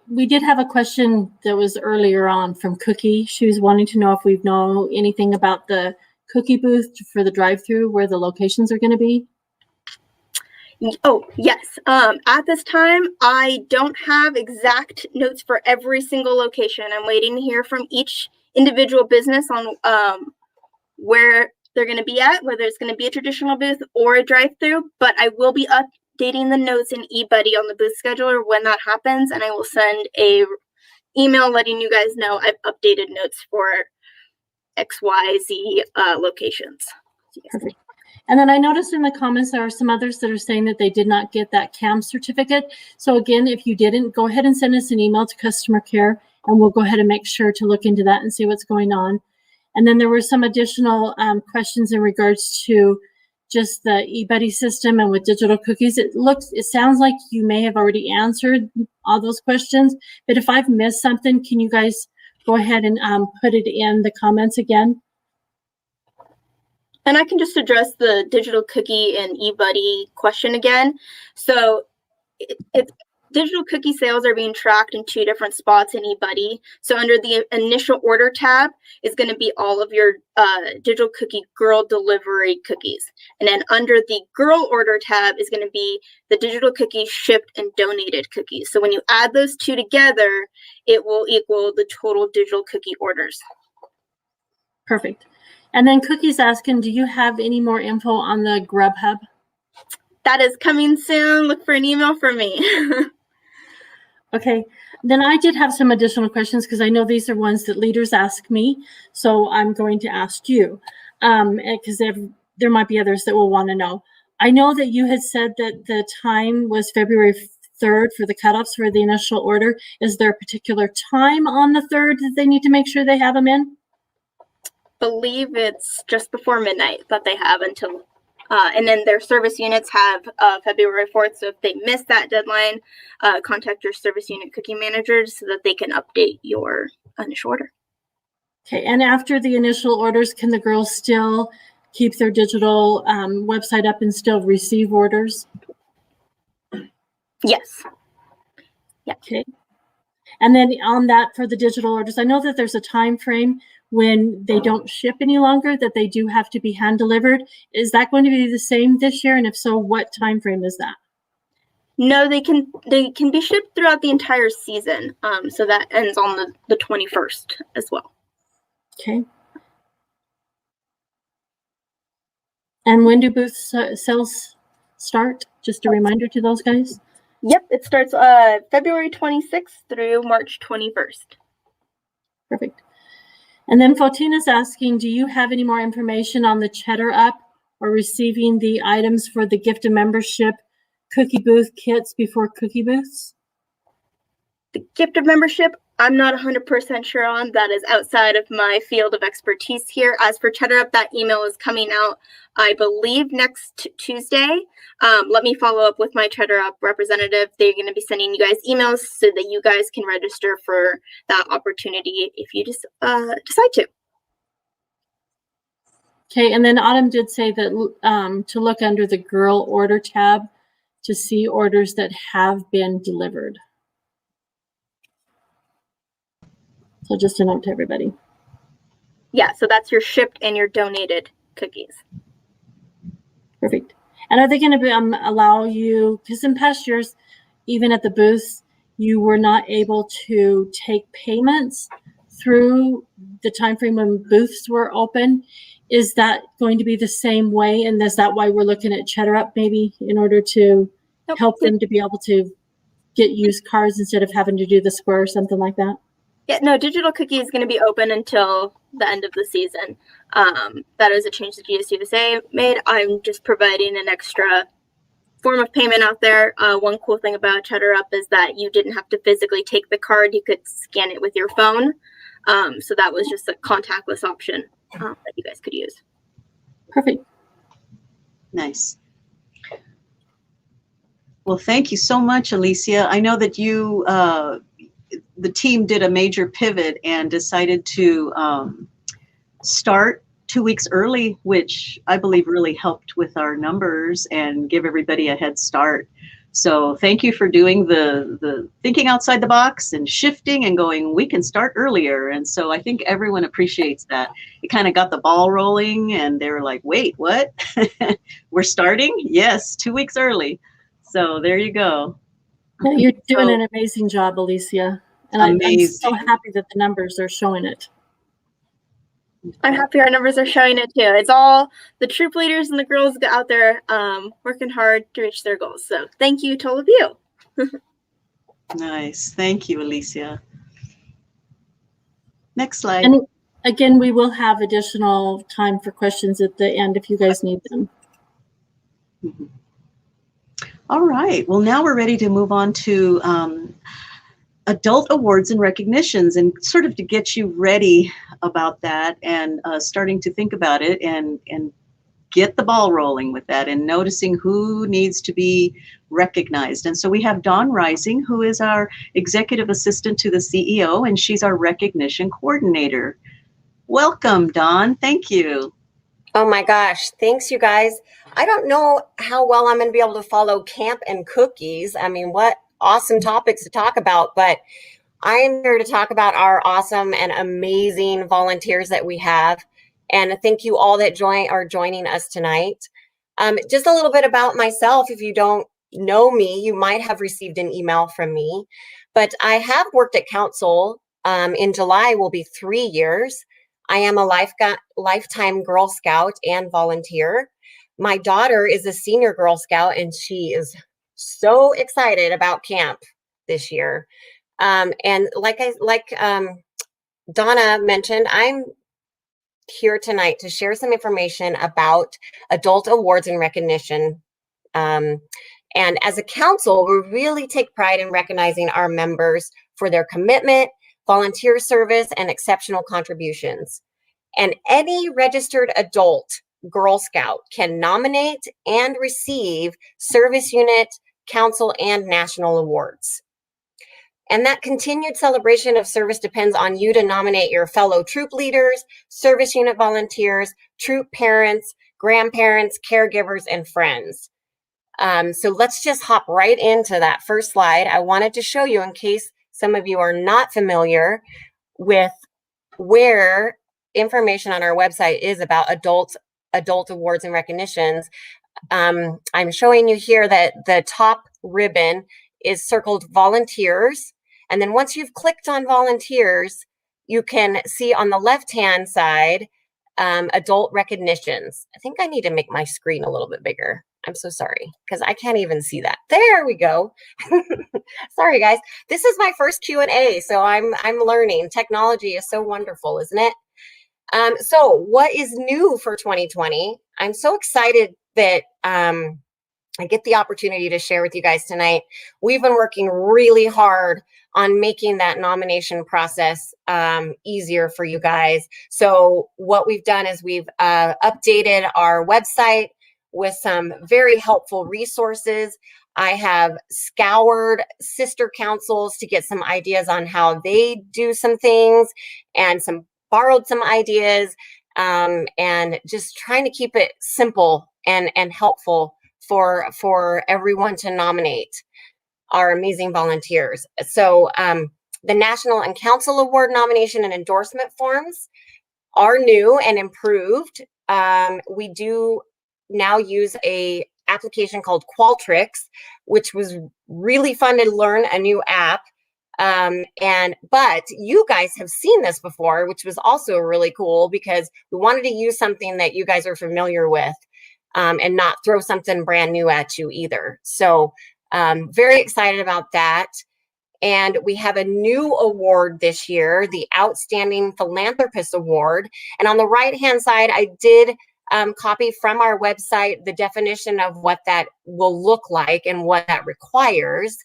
we did have a question that was earlier on from Cookie. She was wanting to know if we know anything about the cookie booth for the drive-through, where the locations are going to be. Oh, yes. At this time, I don't have exact notes for every single location. I'm waiting to hear from each individual business on where they're going to be at, whether it's going to be a traditional booth or a drive-through, but I will be updating the notes in eBuddy on the booth scheduler when that happens, and I will send a email letting you guys know I've updated notes for XYZ locations. Perfect. And then I noticed in the comments there are some others that are saying that they did not get that CAM certificate. So again, if you didn't, go ahead and send us an email to customer care, and we'll go ahead and make sure to look into that and see what's going on. And then there were some additional questions in regards to just the eBuddy system and with digital cookies. It sounds like you may have already answered all those questions, but if I've missed something, can you guys go ahead and put it in the comments again? And I can just address the digital cookie and eBuddy question again. So digital cookie sales are being tracked in 2 different spots in eBuddy. So under the initial order tab is going to be all of your digital cookie girl delivery cookies. And then under the girl order tab is going to be the digital cookie shipped and donated cookies. So when you add those 2 together, it will equal the total digital cookie orders. Perfect. And then Cookie's asking, do you have any more info on the Grubhub? That is coming soon. Look for an email from me. Okay, then I did have some additional questions because I know these are ones that leaders ask me, so I'm going to ask you because there might be others that will want to know. I know that you had said that the time was February 3rd for the cutoffs for the initial order. Is there a particular time on the 3rd that they need to make sure they have them in? Believe it's just before midnight that they have until, and then their service units have February 4th. So if they miss that deadline, contact your service unit cookie managers so that they can update your initial order. Okay, and after the initial orders, can the girls still keep their digital website up and still receive orders? Yes. Yeah. Okay. And then on that, for the digital orders, I know that there's a time frame when they don't ship any longer, that they do have to be hand delivered. Is that going to be the same this year? And if so, what time frame is that? No, they can be shipped throughout the entire season. So that ends on the 21st as well. Okay. And when do booth sales start? Just a reminder to those guys. Yep, it starts February 26th through March 21st. Perfect. And then Fautina's asking, do you have any more information on the Cheddar Up or receiving the items for the gift of membership cookie booth kits before cookie booths? The gift of membership, I'm not 100% sure on. That is outside of my field of expertise here. As for Cheddar Up, that email is coming out, I believe, next Tuesday. Let me follow up with my Cheddar Up representative. They're going to be sending you guys emails so that you guys can register for that opportunity if you just decide to. Okay, and then Autumn did say that to look under the girl order tab to see orders that have been delivered. So just a note to everybody. Yeah, so that's your shipped and your donated cookies. Perfect. And are they going to allow you, because in past years, even at the booths, you were not able to take payments through the time frame when booths were open. Is that going to be the same way? And is that why we're looking at Cheddar Up maybe in order to help them to be able to get used cards instead of having to do the square or something like that? Yeah, no, Digital Cookie is going to be open until the end of the season. That is a change that GSUSA made. I'm just providing an extra form of payment out there. One cool thing about Cheddar Up is that you didn't have to physically take the card. You could scan it with your phone. So that was just a contactless option that you guys could use. Perfect. Nice. Well, thank you so much, Alicia. I know that you, the team did a major pivot and decided to start 2 weeks early, which I believe really helped with our numbers and give everybody a head start. So thank you for doing the thinking outside the box and shifting and going, we can start earlier. And so I think everyone appreciates that. It kind of got the ball rolling and they were like, wait, what? We're starting? Yes, 2 weeks early. So there you go. You're doing an amazing job, Alicia. And I'm so happy that the numbers are showing it. I'm happy our numbers are showing it too. It's all the troop leaders and the girls out there working hard to reach their goals. So thank you to all of you. Nice. Thank you, Alicia. Next slide. And again, we will have additional time for questions at the end if you guys need them. Mm-hmm. All right. Well, now we're ready to move on to adult awards and recognitions, and sort of to get you ready about that and starting to think about it and get the ball rolling with that and noticing who needs to be recognized. And so we have Dawn Rising, who is our executive assistant to the CEO, and she's our recognition coordinator. Welcome, Dawn. Thank you. Oh my gosh. Thanks, you guys. I don't know how well I'm going to be able to follow camp and cookies. I mean, what awesome topics to talk about, but I am here to talk about our awesome and amazing volunteers that we have. And thank you all that are joining us tonight. Just a little bit about myself. If you don't know me, you might have received an email from me, but I have worked at council. In July will be 3 years. I am a lifetime Girl Scout and volunteer. My daughter is a senior Girl Scout, and she is so excited about camp this year. And like Donna mentioned, I'm here tonight to share some information about adult awards and recognition. And as a council, we really take pride in recognizing our members for their commitment, volunteer service, and exceptional contributions. And any registered adult Girl Scout can nominate and receive service unit, council, and national awards. And that continued celebration of service depends on you to nominate your fellow troop leaders, service unit volunteers, troop parents, grandparents, caregivers, and friends. So let's just hop right into that first slide. I wanted to show you, in case some of you are not familiar with where information on our website is about adult awards and recognitions. I'm showing you here that the top ribbon is circled volunteers. And then once you've clicked on volunteers, you can see on the left-hand side, adult recognitions. I think I need to make my screen a little bit bigger. I'm so sorry, because I can't even see that. There we go. Sorry, guys. This is my first Q&A, so I'm learning. Technology is so wonderful, isn't it? So what is new for 2020? I'm so excited that I get the opportunity to share with you guys tonight. We've been working really hard on making that nomination process easier for you guys. So what we've done is we've updated our website with some very helpful resources. I have scoured sister councils to get some ideas on how they do some things, and borrowed some ideas, and just trying to keep it simple and helpful for everyone to nominate our amazing volunteers. So the National and Council Award nomination and endorsement forms are new and improved. We do now use a application called Qualtrics, which was really fun to learn, a new app. But you guys have seen this before, which was also really cool, because we wanted to use something that you guys are familiar with, and not throw something brand new at you either. So very excited about that. And we have a new award this year, the Outstanding Philanthropist Award. And on the right-hand side, I did copy from our website the definition of what that will look like and what that requires.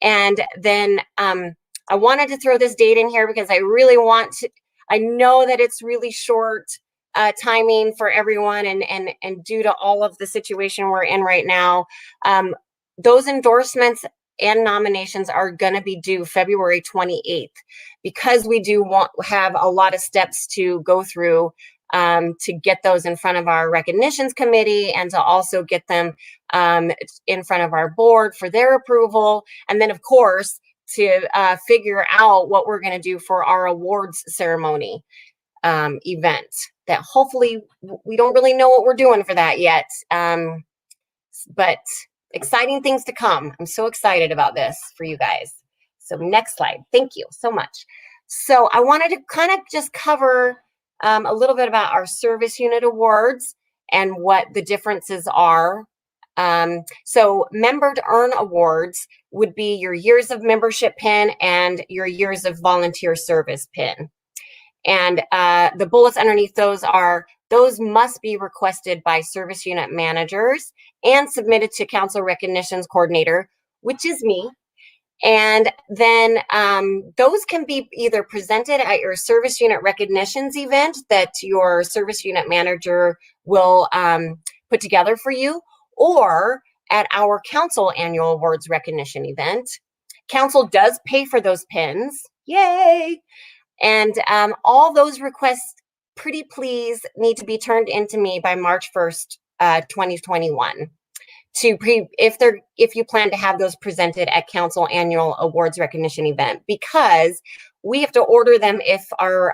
And then I wanted to throw this date in here because I really want to, I know that it's really short timing for everyone, and due to all of the situation we're in right now, those endorsements and nominations are going to be due February 28th, because we do have a lot of steps to go through to get those in front of our recognitions committee, and to also get them in front of our board for their approval. And then, of course, to figure out what we're going to do for our awards ceremony event, that hopefully, we don't really know what we're doing for that yet. But exciting things to come. I'm so excited about this for you guys. So next slide. Thank you so much. So I wanted to kind of just cover a little bit about our service unit awards and what the differences are. So member to earn awards would be your years of membership pin and your years of volunteer service pin. And the bullets underneath those must be requested by service unit managers and submitted to council recognitions coordinator, which is me. And then those can be either presented at your service unit recognitions event that your service unit manager will put together for you, or at our council annual awards recognition event. Council does pay for those pins. Yay! And all those requests, pretty please, need to be turned into me by March 1st, 2021. If you plan to have those presented at council annual awards recognition event, because we have to order them if our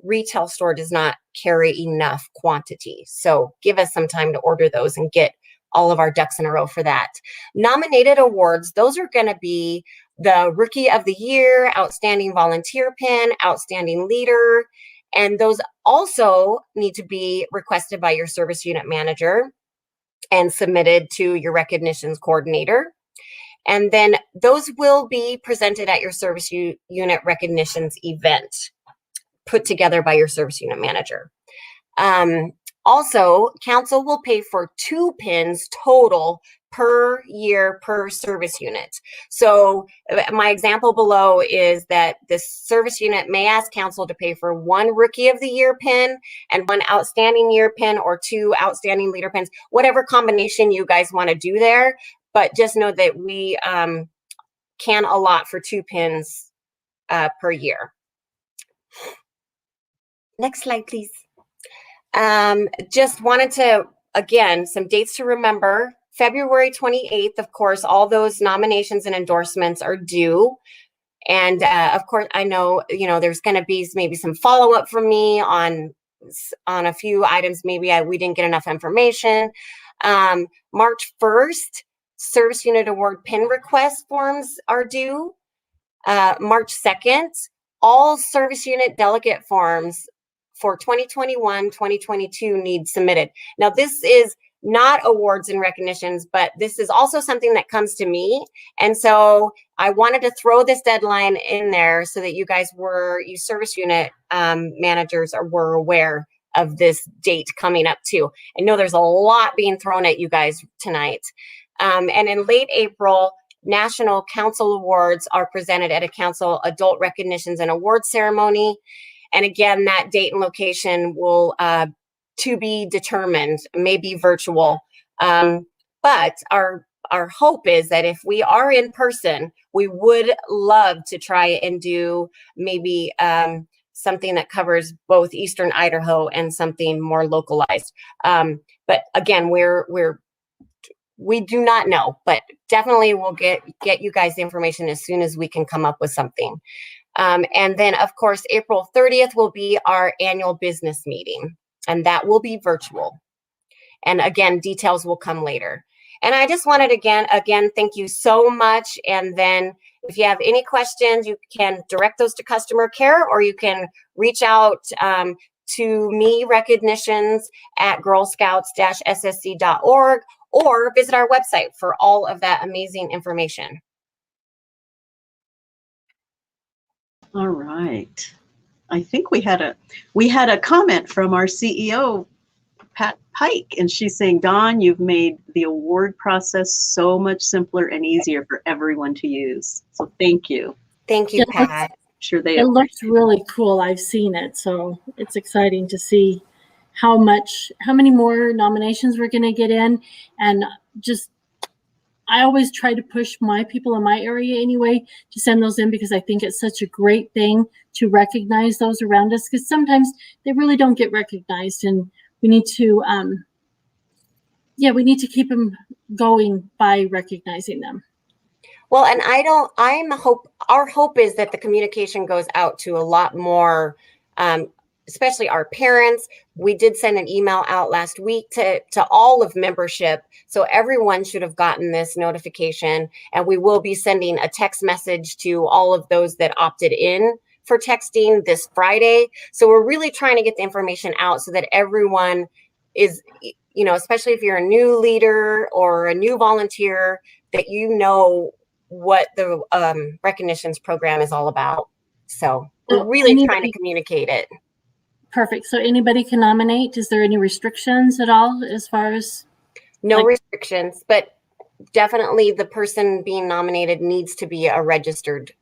retail store does not carry enough quantity. So give us some time to order those and get all of our ducks in a row for that. Nominated awards, those are going to be the Rookie of the Year, Outstanding Volunteer Pin, Outstanding Leader, And those also need to be requested by your service unit manager and submitted to your recognitions coordinator. And then those will be presented at your service unit recognitions event put together by your service unit manager. Also, council will pay for 2 pins total per year per service unit. So my example below is that this service unit may ask council to pay for 1 Rookie of the Year pin and 1 Outstanding Year pin, or 2 Outstanding Leader pins, whatever combination you guys want to do there. But just know that we can allot for 2 pins per year. Next slide, please. Just wanted to, again, some dates to remember. February 28th, of course, all those nominations and endorsements are due. And of course, I know, there's going to be maybe some follow-up from me on a few items. Maybe we didn't get enough information. March 1st, Service Unit Award pin request forms are due. March 2nd, all Service Unit delegate forms for 2021-2022 need submitted. Now, this is not awards and recognitions, but this is also something that comes to me. And so I wanted to throw this deadline in there so that you service unit managers were aware of this date coming up too. I know there's a lot being thrown at you guys tonight. And in late April, National Council Awards are presented at a council adult recognitions and awards ceremony. And again, that date and location will to be determined, maybe virtual. But our hope is that if we are in person, we would love to try and do maybe something that covers both Eastern Idaho and something more localized. But again, we do not know, but definitely we'll get you guys the information as soon as we can come up with something. And then, of course, April 30th will be our annual business meeting, and that will be virtual. And again, details will come later. And I just wanted again, thank you so much. And then if you have any questions, you can direct those to customer care, or you can reach out to me, recognitions at girlscouts-ssc.org, or visit our website for all of that amazing information. All right. I think we had a comment from our CEO, Pat Pike, and she's saying, Dawn, you've made the award process so much simpler and easier for everyone to use. So thank you. Thank you, Pat. It looks really cool. I've seen it, so it's exciting to see how many more nominations we're going to get in. And just, I always try to push my people in my area anyway to send those in, because I think it's such a great thing to recognize those around us, because sometimes they really don't get recognized, and we need to keep them going by recognizing them. Well, and our hope is that the communication goes out to a lot more, especially our parents. We did send an email out last week to all of membership, so everyone should have gotten this notification. And we will be sending a text message to all of those that opted in for texting this Friday. So we're really trying to get the information out so that everyone is, especially if you're a new leader or a new volunteer, that you know what the recognitions program is all about. So we're really trying to communicate it. Perfect. So anybody can nominate. Is there any restrictions at all as far as? No restrictions, but definitely the person being nominated needs to be a registered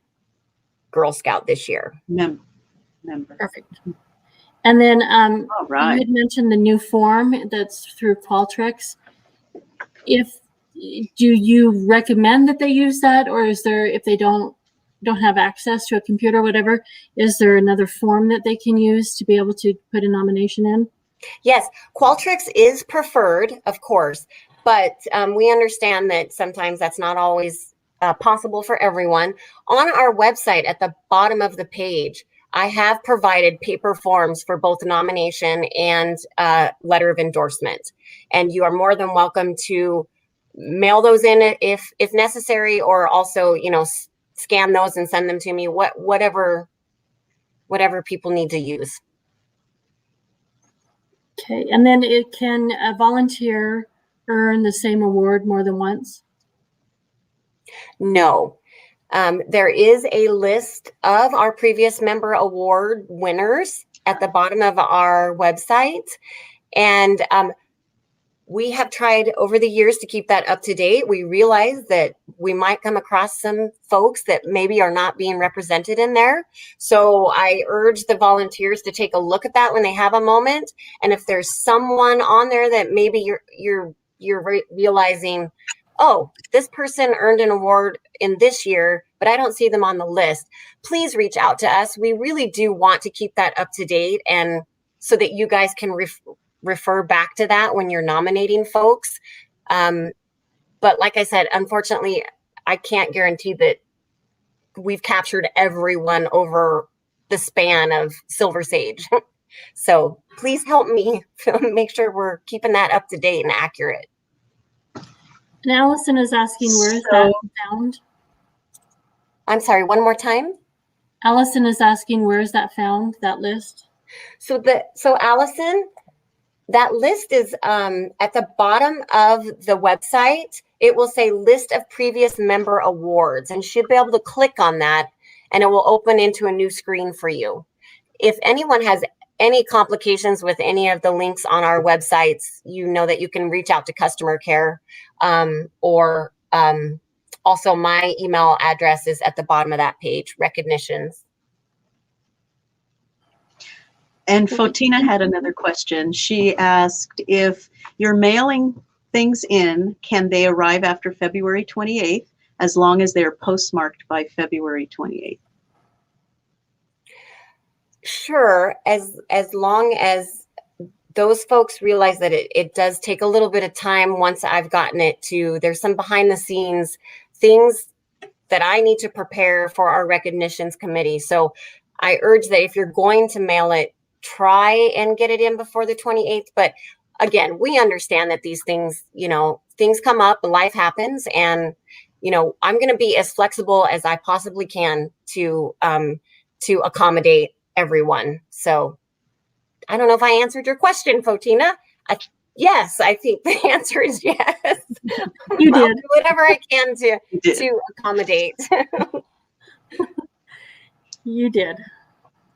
Girl Scout this year. Member. Perfect. And then all right. You had mentioned the new form that's through Qualtrics. Do you recommend that they use that, or is there, if they don't have access to a computer or whatever, is there another form that they can use to be able to put a nomination in? Yes, Qualtrics is preferred, of course, but we understand that sometimes that's not always possible for everyone. On our website, at the bottom of the page, I have provided paper forms for both nomination and letter of endorsement, and you are more than welcome to mail those in if necessary, or also, scan those and send them to me, whatever people need to use. Okay, and then can a volunteer earn the same award more than once? No. There is a list of our previous member award winners at the bottom of our website. And we have tried over the years to keep that up to date. We realize that we might come across some folks that maybe are not being represented in there. So I urge the volunteers to take a look at that when they have a moment. And if there's someone on there that maybe you're realizing, oh, this person earned an award in this year, but I don't see them on the list, please reach out to us. We really do want to keep that up to date, and so that you guys can refer back to that when you're nominating folks. But like I said, unfortunately, I can't guarantee that we've captured everyone over the span of Silver Sage. So please help me make sure we're keeping that up to date and accurate. And Allison is asking, where is that found? I'm sorry, one more time. Allison is asking, where is that found, that list? So Allison, that list is at the bottom of the website. It will say list of previous member awards, and you should be able to click on that and it will open into a new screen for you. If anyone has any complications with any of the links on our websites, you know that you can reach out to customer care, or also my email address is at the bottom of that page, recognitions. And Fotina had another question. She asked, if you're mailing things in, can they arrive after February 28th, as long as they're postmarked by February 28th? Sure, as long as those folks realize that it does take a little bit of time once I've gotten it to, there's some behind the scenes things that I need to prepare for our recognitions committee. So I urge that if you're going to mail it, try and get it in before the 28th. But again, we understand that these things, things come up, life happens, and I'm going to be as flexible as I possibly can to accommodate everyone. So I don't know if I answered your question, Fotina. Yes, I think the answer is yes. You did. I'll do whatever I can to accommodate. You did.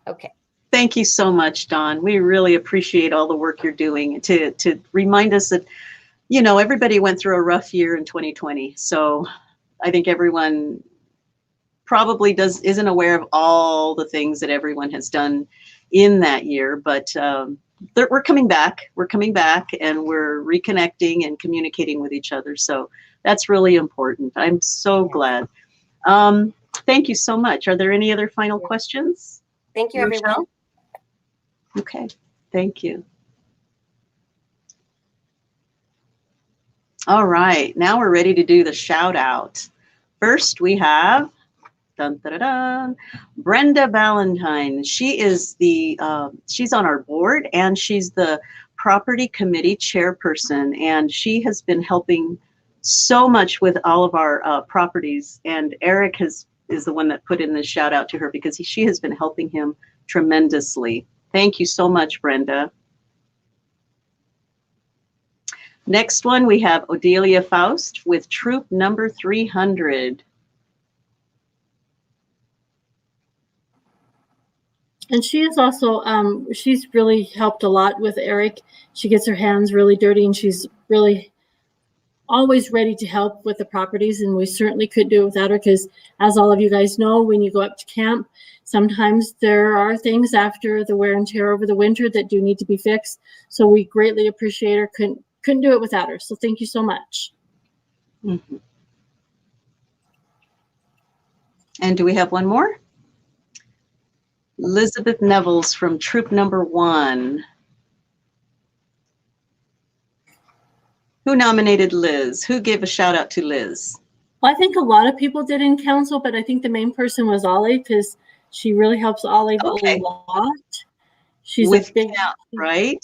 Okay. Thank you so much, Dawn. We really appreciate all the work you're doing to remind us that, everybody went through a rough year in 2020. So I think everyone probably isn't aware of all the things that everyone has done in that year, but we're coming back. We're coming back and we're reconnecting and communicating with each other. So that's really important. I'm so glad. Thank you so much. Are there any other final questions? Thank you, everyone. Okay, thank you. All right, now we're ready to do the shout out. First, we have Brenda Valentine. She is she's on our board and she's the property committee chairperson, and she has been helping so much with all of our properties. And Eric is the one that put in the shout out to her because she has been helping him tremendously. Thank you so much, Brenda. Next one, we have Odelia Faust with troop number 300. And she is also, she's really helped a lot with Eric. She gets her hands really dirty and she's really always ready to help with the properties. And we certainly couldn't do it without her because, as all of you guys know, when you go up to camp, sometimes there are things after the wear and tear over the winter that do need to be fixed. So we greatly appreciate her. Couldn't do it without her. So thank you so much. Mm-hmm. And do we have one more? Elizabeth Nevels from troop number 1. Who nominated Liz? Who gave a shout out to Liz? Well, I think a lot of people did in council, but I think the main person was Olive because she really helps Olive a lot. She's with a big camp, right?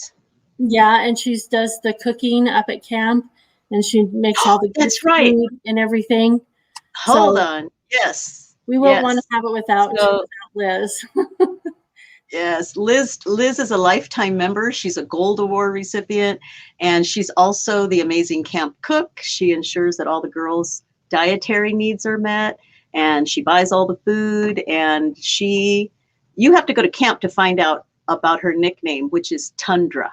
Yeah, and she does the cooking up at camp, and she makes all the That's right. food and everything. Hold on. Yes. We won't want to have it without Liz. Yes, Liz is a lifetime member. She's a Gold Award recipient, and she's also the amazing camp cook. She ensures that all the girls' dietary needs are met, and she buys all the food. And you have to go to camp to find out about her nickname, which is Tundra.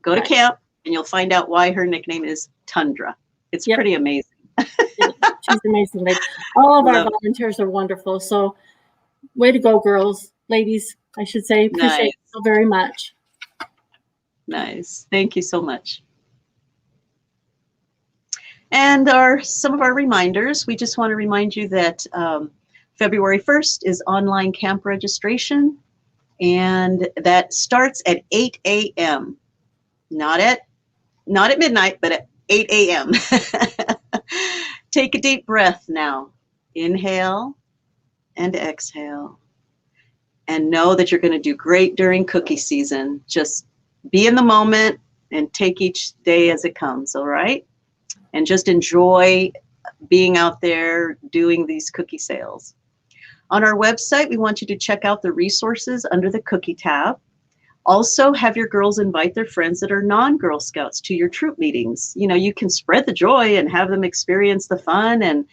Go to Right. camp, and you'll find out why her nickname is Tundra. It's Yep. pretty amazing. She's amazing. Like, all of our Love it. volunteers are wonderful. So way to go, girls, ladies, I should say. Appreciate Nice. it so very much. Nice. Thank you so much. And some of our reminders. We just want to remind you that February 1st is online camp registration, and that starts at 8 a.m. Not at midnight, but at 8 a.m. Take a deep breath now. Inhale and exhale. And know that you're going to do great during cookie season. Just be in the moment and take each day as it comes, all right? And just enjoy being out there doing these cookie sales. On our website, we want you to check out the resources under the cookie tab. Also, have your girls invite their friends that are non-Girl Scouts to your troop meetings. You know, you can spread the joy and have them experience the fun and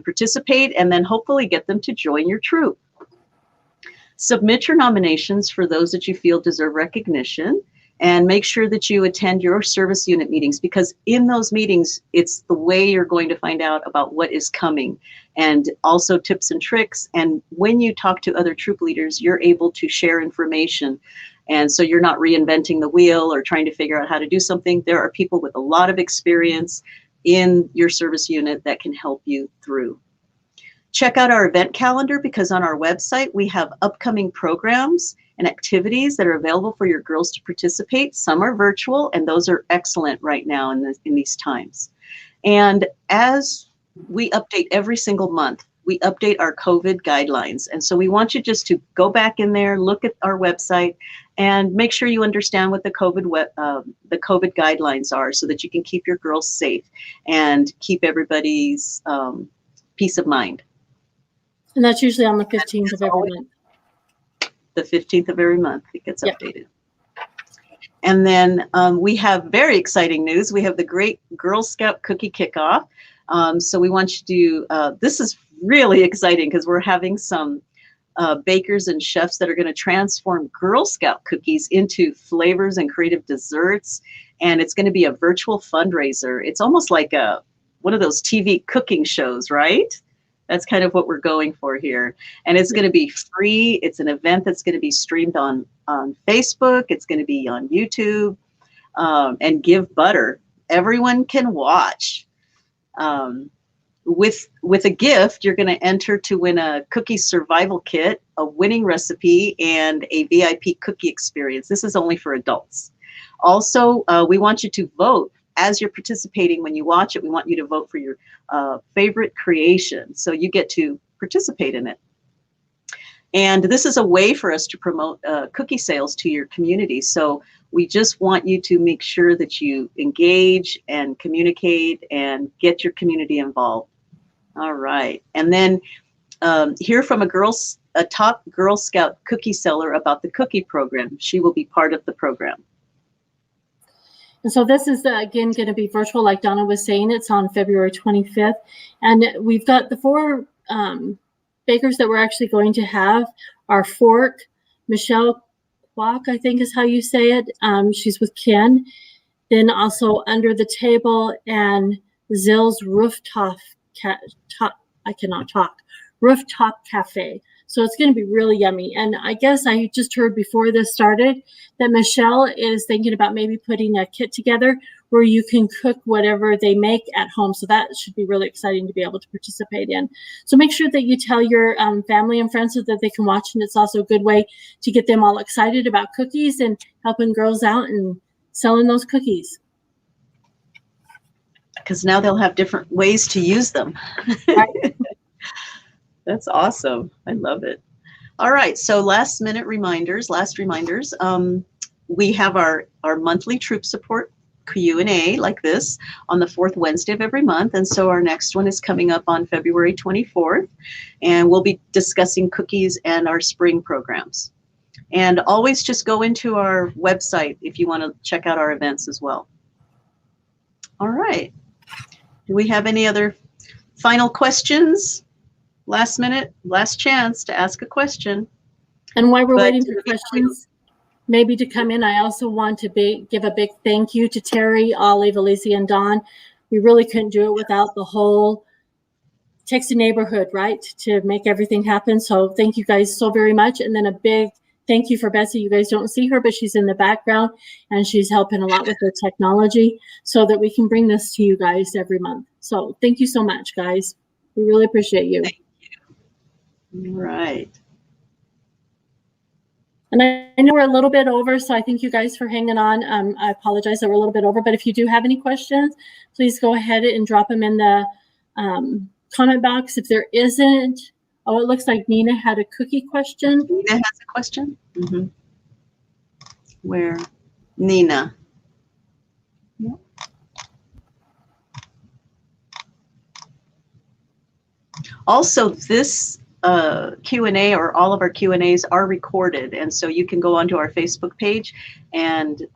participate, and then hopefully get them to join your troop. Submit your nominations for those that you feel deserve recognition, and make sure that you attend your service unit meetings, because in those meetings, it's the way you're going to find out about what is coming, and also tips and tricks. And when you talk to other troop leaders, you're able to share information. And so you're not reinventing the wheel or trying to figure out how to do something. There are people with a lot of experience in your service unit that can help you through. Check out our event calendar, because on our website, we have upcoming programs and activities that are available for your girls to participate. Some are virtual, and those are excellent right now in these times. And as we update every single month, we update our COVID guidelines. And so we want you just to go back in there, look at our website, and make sure you understand what the COVID guidelines are, so that you can keep your girls safe and keep everybody's peace of mind. And that's usually on the 15th of every month. The 15th of every month, it gets Yep. updated. And then we have very exciting news. We have the Great Girl Scout Cookie Kickoff. So we want you to, this is really exciting, because we're having some bakers and chefs that are going to transform Girl Scout cookies into flavors and creative desserts. And it's going to be a virtual fundraiser. It's almost like one of those TV cooking shows, right? That's kind of what we're going for here. And it's going to be free. It's an event that's going to be streamed on Facebook. It's going to be on YouTube, and Give Butter. Everyone can watch. With a gift, you're going to enter to win a cookie survival kit, a winning recipe, and a VIP cookie experience. This is only for adults. Also, we want you to vote. As you're participating, when you watch it, we want you to vote for your favorite creation. So you get to participate in it. And this is a way for us to promote cookie sales to your community. So we just want you to make sure that you engage and communicate and get your community involved. All right. And then hear from a top Girl Scout cookie seller about the cookie program. She will be part of the program. And so this is, again, going to be virtual, like Donna was saying. It's on February 25th. And we've got the 4 bakers that we're actually going to have are Fork, Michelle Kwok, I think is how you say it. She's with Ken. Then also Under the Table and Zill's Rooftop Rooftop Cafe. So it's going to be really yummy. And I guess I just heard before this started that Michelle is thinking about maybe putting a kit together where you can cook whatever they make at home. So that should be really exciting to be able to participate in. So make sure that you tell your family and friends so that they can watch. And it's also a good way to get them all excited about cookies and helping girls out and selling those cookies. Because now they'll have different ways to use them. Right. That's awesome. I love it. All right. So last reminders. We have our monthly troop support Q&A like this on the 4th Wednesday of every month. And so our next one is coming up on February 24th. And we'll be discussing cookies and our spring programs. And always just go into our website if you want to check out our events as well. All right. Do we have any other final questions? Last minute, last chance to ask a question. And while we're But waiting for questions, maybe to come in, I also want to give a big thank you to Terry, Olive, Alicia, and Dawn. We really couldn't do it without the whole Texas neighborhood, right, to make everything happen. So thank you guys so very much. And then a big thank you for Betsy. You guys don't see her, but she's in the background, and she's helping a lot with the technology so that we can bring this to you guys every month. So thank you so much, guys. We really appreciate you. Right. And I know we're a little bit over, so I thank you guys for hanging on. I apologize that we're a little bit over, but if you do have any questions, please go ahead and drop them in the comment box. If there isn't, oh, it looks like Nina had a cookie question. Nina has a question? Mm-hmm. Where? Nina. Yep. Also, this Q&A or all of our Q&As are recorded, and so you can go onto our Facebook page and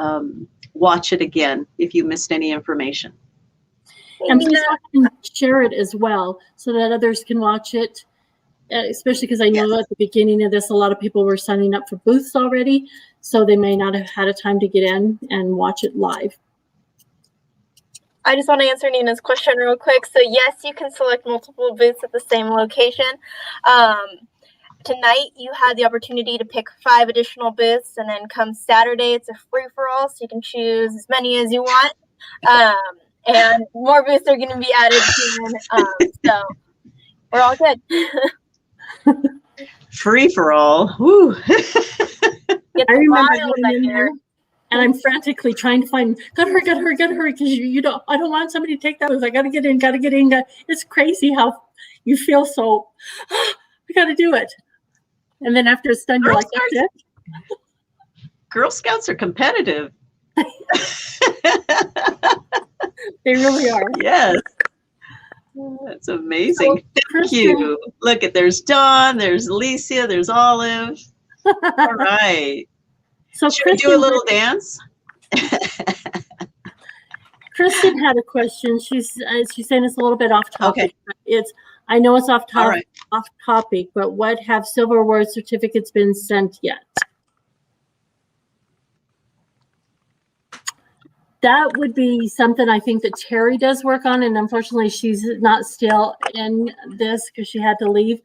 watch it again if you missed any information. And please share it as well so that others can watch it, especially because I know at the beginning of this, a lot of people were signing up for booths already, so they may not have had a time to get in and watch it live. I just want to answer Nina's question real quick. So yes, you can select multiple booths at the same location. Tonight you had the opportunity to pick 5 additional booths, and then come Saturday it's a free-for-all, so you can choose as many as you want. And more booths are going to be added soon. So we're all good. Free for all. Woo. I remember going in there, and I'm frantically trying to find, gotta hurry, because you don't. I don't want somebody to take that. I gotta get in. It's crazy how you feel so. I gotta do it, and then after it's done, you're like, that's it. Girl Scouts are competitive. They really are. Yes. That's amazing. Thank you. Look there's Dawn, there's Alicia, there's Olive. All right. So should we do a little dance? Kristen had a question. She's saying it's a little bit off topic. Okay. I know it's off topic, but what have Silver Award certificates been sent yet? That would be something I think that Terry does work on, and unfortunately she's not still in this because she had to leave.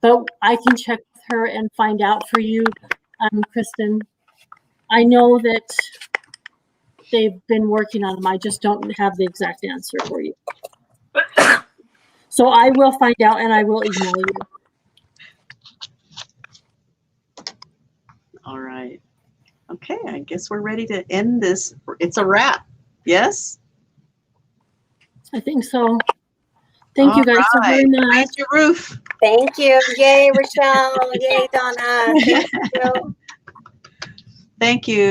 But I can check with her and find out for you, Kristen. I know that they've been working on them. I just don't have the exact answer for you. So I will find out and I will email you. All right. Okay, I guess we're ready to end this. It's a wrap. Yes? I think so. Thank you guys so very much. Raise your roof. Thank you. Yay, Rochelle. Yay, Donna. Thank you. Thank you.